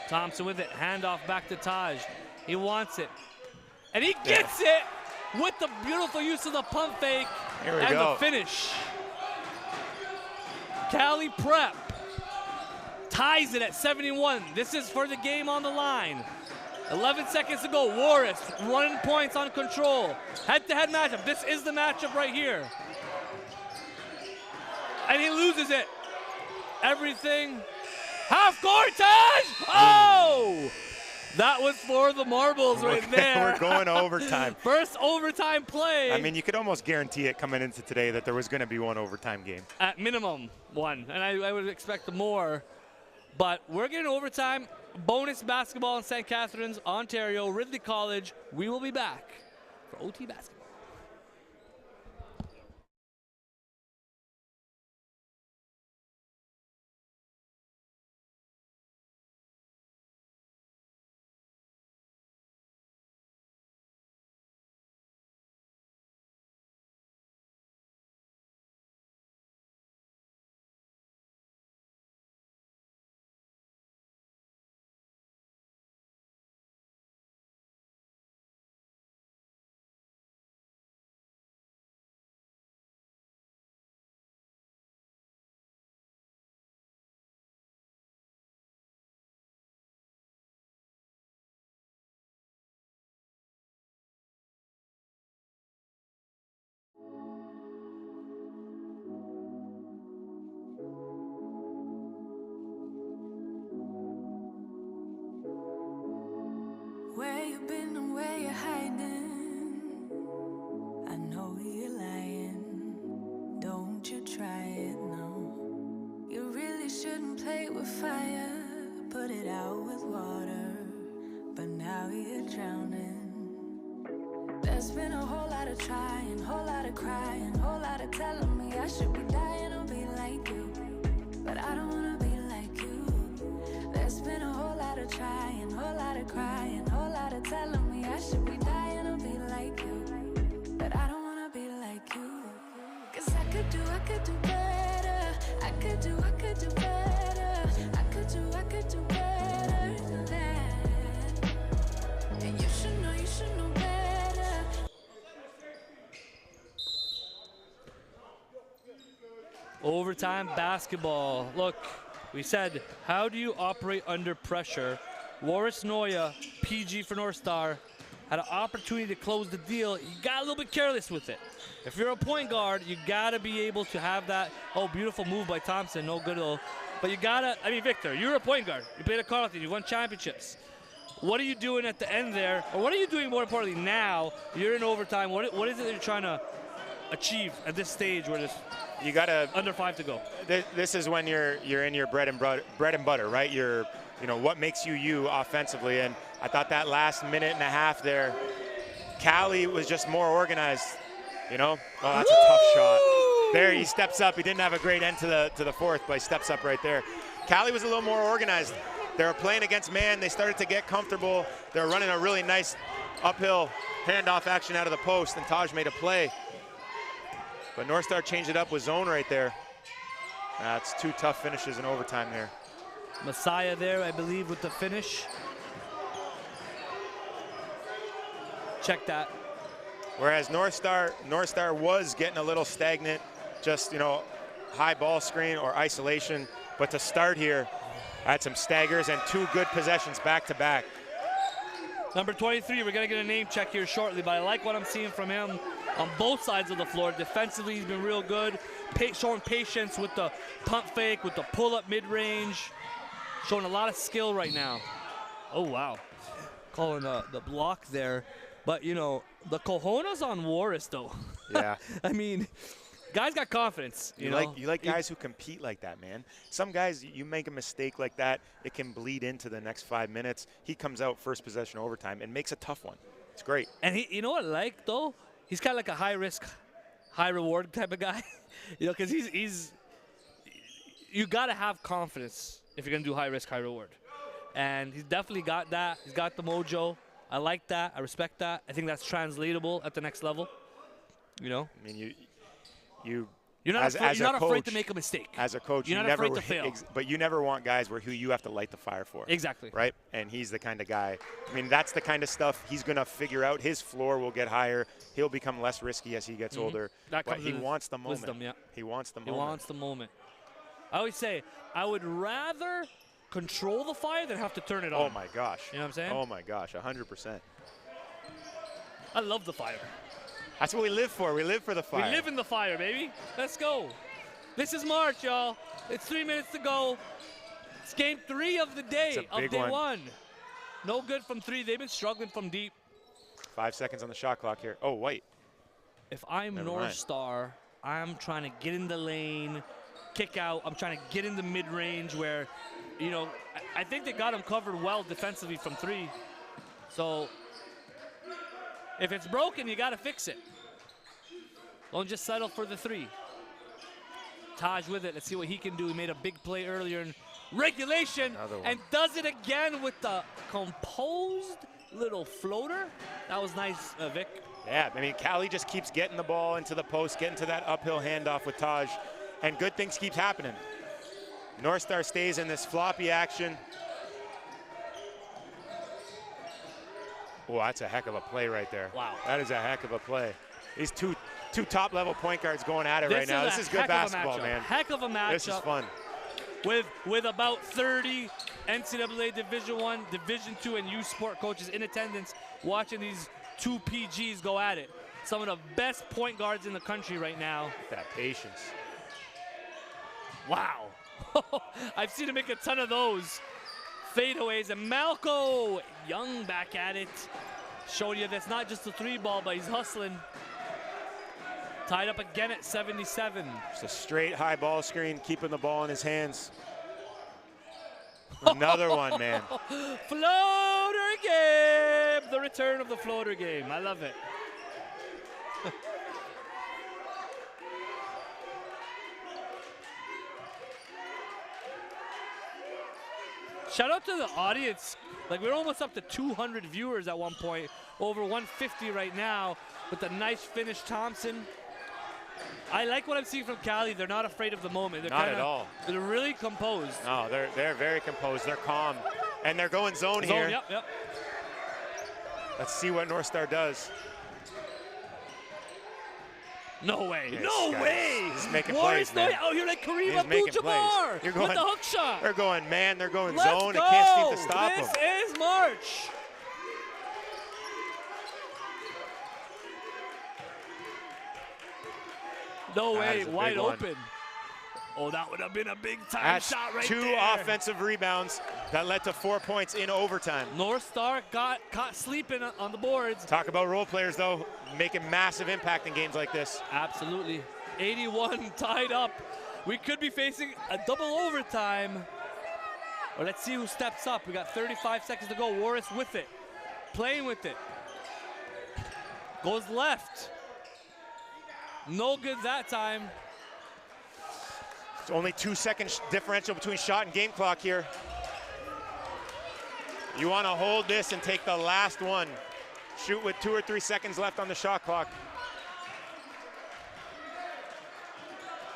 Thompson with it, handoff back to Taj. He wants it. And he gets it with the beautiful use of the pump fake and the finish. C.A.L.I Prep ties it at 71. This is for the game on the line. 11 seconds to go. Warris, 1 point on control. Head-to-head matchup. This is the matchup right here. And he loses it. Everything. Half court, Taj! Oh! That was for the marbles right there. We're going to overtime. First overtime play. I mean, you could almost guarantee it coming into today that there was going to be one overtime game. At minimum, one. And I would expect more. But we're getting overtime. Bonus basketball in St. Catharines, Ontario, Ridley College. We will be back for OT basketball. plate with fire, put it out with water, but now you're drowning. There's been a whole lot of trying, whole lot of crying, whole lot of telling me I should be dying or be like you, but I don't wanna be like you. There's been a whole lot of trying, whole lot of crying, whole lot of telling me I should be dying or be like you, but I don't wanna be like you. Cause I could do better. I could do better. I could do better than that. And you should know better. Overtime basketball. Look, we said, how do you operate under pressure? Loris Noya, PG for Northstar, had an opportunity to close the deal. You got a little bit careless with it. If you're a point guard, you got to be able to have that. Oh, beautiful move by Thompson. No good though. But you got to, I mean, Victor, you're a point guard. You played at Carleton. You won championships. What are you doing at the end there? Or what are you doing more importantly now? You're in overtime. What is it that you're trying to achieve at this stage where there's you gotta under 5 to go? This is when you're in your bread and butter, right? You know what makes you offensively, and I thought that last minute and a half there, C.A.L.I was just more organized. You know, oh, that's a tough shot. There, he steps up. He didn't have a great end to the fourth, but he steps up right there. C.A.L.I was a little more organized. They were playing against man. They started to get comfortable. They were running a really nice uphill handoff action out of the post, and Taj made a play. But Northstar changed it up with zone right there. That's 2 tough finishes in overtime there. Messiah there, I believe, with the finish. Check that. Whereas Northstar was getting a little stagnant, just, you know, high ball screen or isolation. But to start here, had some staggers and 2 good possessions back to back. Number 23, we're going to get a name check here shortly, but I like what I'm seeing from him on both sides of the floor. Defensively, he's been real good, showing patience with the pump fake, with the pull-up mid-range, showing a lot of skill right now. Oh, wow. Calling the block there. But, you know, the cojones on Warris, though. Yeah. I mean, guys got confidence. You like guys who compete like that, man. Some guys, you make a mistake like that, it can bleed into the next 5 minutes. He comes out first possession overtime and makes a tough one. It's great. And you know what I like, though? He's kind of like a high-risk, high-reward type of guy. You know, because you got to have confidence if you're going to do high-risk, high-reward. And he's definitely got that. He's got the mojo. I like that. I respect that. I think that's translatable at the next level. You know? I mean, you're not afraid to make a mistake. As a coach, you're not afraid to fail. But you never want guys who you have to light the fire for. Exactly. Right? And he's the kind of guy. I mean, that's the kind of stuff he's going to figure out. His floor will get higher. He'll become less risky as he gets older. That but he wants the moment. Wisdom, yeah. He wants the moment. He wants the moment. I always say, I would rather control the fire than have to turn it on. Oh, my gosh. You know what I'm saying? Oh, my gosh, 100%. I love the fire. That's what we live for. We live for the fire. We live in the fire, baby. Let's go. This is March, y'all. It's 3 minutes to go. It's game 3 of the day, of day one. No good from 3. They've been struggling from deep. 5 seconds on the shot clock here. Oh, wait. If I'm Northstar, I'm trying to get in the lane, kick out. I'm trying to get in the mid-range where, you know, I think they got him covered well defensively from 3. So if it's broken, you got to fix it. Don't just settle for the 3. Taj with it. Let's see what he can do. He made a big play earlier in regulation and does it again with the composed little floater. That was nice, Vic. Yeah, I mean, C.A.L.I just keeps getting the ball into the post, getting to that uphill handoff with Taj, and good things keep happening. Northstar stays in this floppy action. Oh, that's a heck of a play right there. Wow. That is a heck of a play. These two top-level point guards going at it right now. This is good basketball, man. Heck of a matchup. This is fun. With about 30 NCAA Division I, Division II, and youth sport coaches in attendance watching these 2 PGs go at it. Some of the best point guards in the country right now. That patience. Wow. I've seen him make a ton of those fadeaways. And Malco Young back at it. Showing you that's not just a 3 ball, but he's hustling. Tied up again at 77. Just a straight high ball screen, keeping the ball in his hands. Another one, man. Floater game! The return of the floater game. I love it. Shout out to the audience. Like, we're almost up to 200 viewers at one point. Over 150 right now with a nice finish, Thompson. I like what I'm seeing from C.A.L.I. They're not afraid of the moment. They're Not at all. They're really composed. No, they're very composed. They're calm. And they're going zone here. Yep. Let's see what Northstar does. No way. Yes, No guys. way. He's making Warriors plays, man. out here like Kareem He's making Abdul-Jabbar plays. You're with going- the hook shot. They're going, man, they're going Let's zone go. and can't seem to stop This them. is March. No That way, is a wide big one. open. Oh, that would have been a big time That's shot right two there. offensive rebounds that led to 4 points in overtime. Northstar got caught sleeping on the boards. Talk about role players, though, making massive impact in games like this. Absolutely. 81 tied up. We could be facing a double overtime. Or let's see who steps up. We got 35 seconds to go. Warris with it. Playing with it. Goes left. No good that time. It's only 2 second differential between shot and game clock here. You want to hold this and take the last one. Shoot with 2 or 3 seconds left on the shot clock.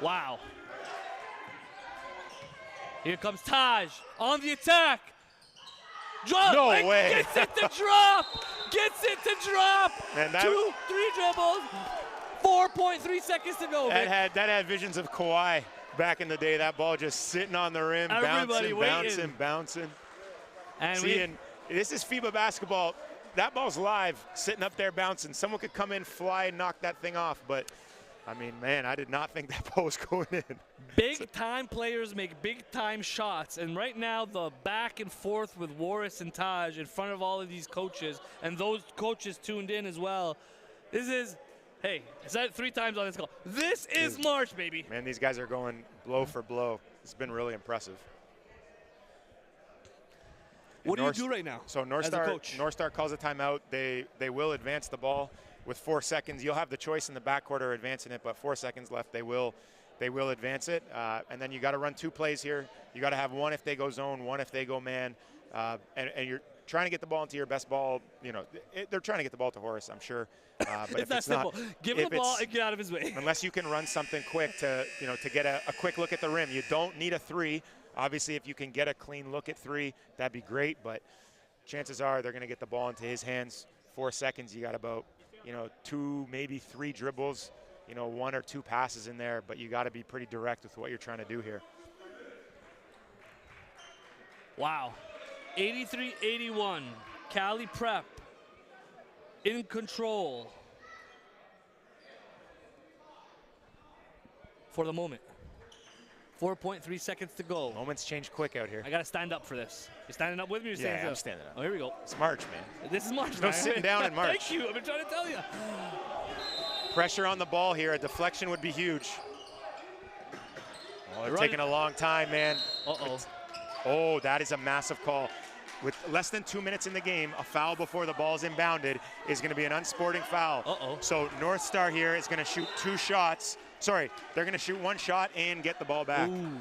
Wow. Here comes Taj on the attack. Drop. No like, way. Gets it to drop. Gets it to drop. Man, that- 2, 3 dribbles. 4.3 seconds to go. Vic. That had visions of Kawhi back in the day. That ball just sitting on the rim, Everybody bouncing. And Seeing, this is FIBA basketball. That ball's live, sitting up there bouncing. Someone could come in, fly, and knock that thing off. But, I mean, man, I did not think that ball was going in. big-time players make big-time shots. And right now, the back and forth with Warris and Taj in front of all of these coaches, and those coaches tuned in as well. This is, hey, I said it 3 times on this call. This is March, baby. Man, these guys are going blow for blow. It's been really impressive. What do you do right now So as a coach? Northstar calls a timeout. They will advance the ball with 4 seconds. You'll have the choice in the backcourt or advancing it, but 4 seconds left. They will advance it, and then you got to run 2 plays here. You got to have 1 if they go zone, 1 if they go man, and you're trying to get the ball into your best ball. You know, they're trying to get the ball to Horace, I'm sure. But it's if that it's simple. not, Give him if the ball it's- and get out of his way. unless you can run something quick to get a quick look at the rim. You don't need a 3. Obviously, if you can get a clean look at 3, that'd be great, but chances are they're going to get the ball into his hands. 4 seconds, you got about 2, maybe 3 dribbles, 1 or 2 passes in there, but you got to be pretty direct with what you're trying to do here. Wow. 83-81. C.A.L.I. Prep in control for the moment. 4.3 seconds to go. Moments change quick out here. I got to stand up for this. You standing up with me or Yeah, standing I'm up? standing up. Oh, here we go. It's March, man. This is March, No man. sitting down in March. Thank you. I've been trying to tell you. Pressure on the ball here. A deflection would be huge. Oh, they're Run taking it. a long time, man. Uh-oh. Oh, that is a massive call. With less than 2 minutes in the game, a foul before the ball's inbounded is going to be an unsporting foul. Uh-oh. So Northstar here is going to shoot 2 shots. Sorry, they're going to shoot 1 shot and get the ball back. Ooh.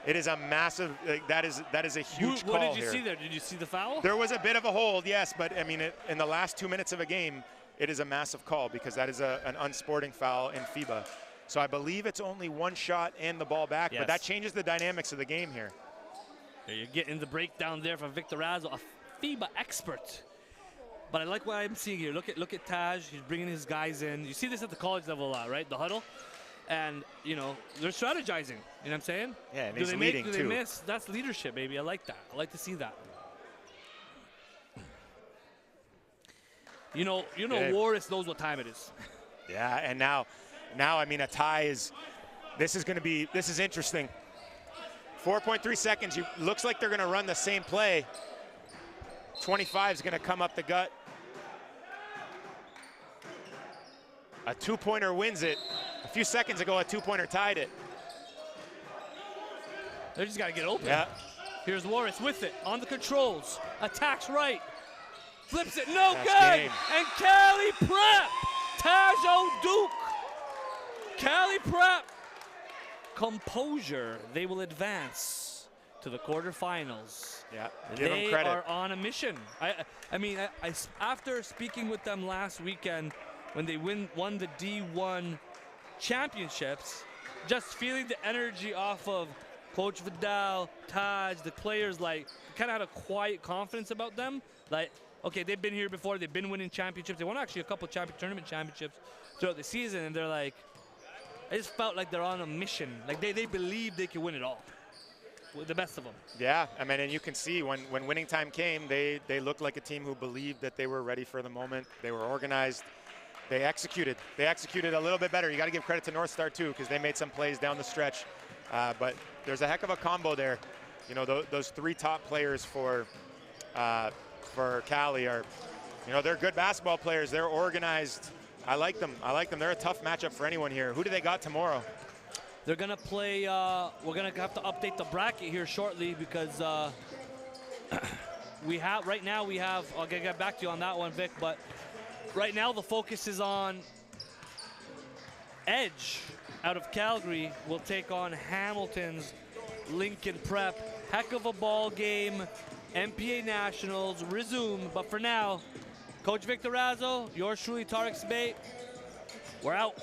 It is a massive, that is a huge call What did you here. see there? Did you see the foul? There was a bit of a hold, yes, but I mean, in the last 2 minutes of a game, it is a massive call because that is an unsporting foul in FIBA. So I believe it's only 1 shot and the ball back, Yes. but that changes the dynamics of the game here. You're getting the breakdown there from Victor Razzo, a FIBA expert. But I like what I'm seeing here. Look at Taj. He's bringing his guys in. You see this at the college level a lot, right? The huddle. And, they're strategizing. You know what I'm saying? Yeah, and do he's they leading, make, do they too. miss? That's leadership, baby. I like that. I like to see that. Yeah. Warris knows what time it is. Yeah, and now, I mean, a tie is, this is interesting. 4.3 seconds, looks like they're gonna run the same play. 25 is gonna come up the gut. A 2-pointer wins it. A few seconds ago, a 2-pointer tied it. They just got to get open. Yeah. Here's Warris with it on the controls. Attacks right. Flips it, no That's good. game. And C.A.L.I Prep. Taj Duke. C.A.L.I Prep. Composure. They will advance to the quarterfinals. Yeah, give them credit. They are on a mission. I mean, after speaking with them last weekend when they won the D1 championships, just feeling the energy off of Coach Vidal, Taj, the players, like, kind of had a quiet confidence about them. Like, okay, they've been here before. They've been winning championships. They won actually a couple tournament championships throughout the season, and they're like, I just felt like they're on a mission. Like, they believe they can win it all. With the best of them. Yeah, I mean, and you can see when winning time came, they looked like a team who believed that they were ready for the moment. They were organized. They executed. They executed a little bit better. You got to give credit to Northstar too, because they made some plays down the stretch. But there's a heck of a combo there. You know, those three top players for C.A.L.I are, you know, they're good basketball players. They're organized. I like them. I like them. They're a tough matchup for anyone here. Who do they got tomorrow? They're gonna play. We're gonna have to update the bracket here shortly because we have right now. We have. I'll get back to you on that one, Vic. But right now the focus is on Edge out of Calgary. Will take on Hamilton's Lincoln Prep. Heck of a ball game. NPA Nationals resume. But for now, Coach Vic Durazo, yours truly, Tarek Spate. We're out.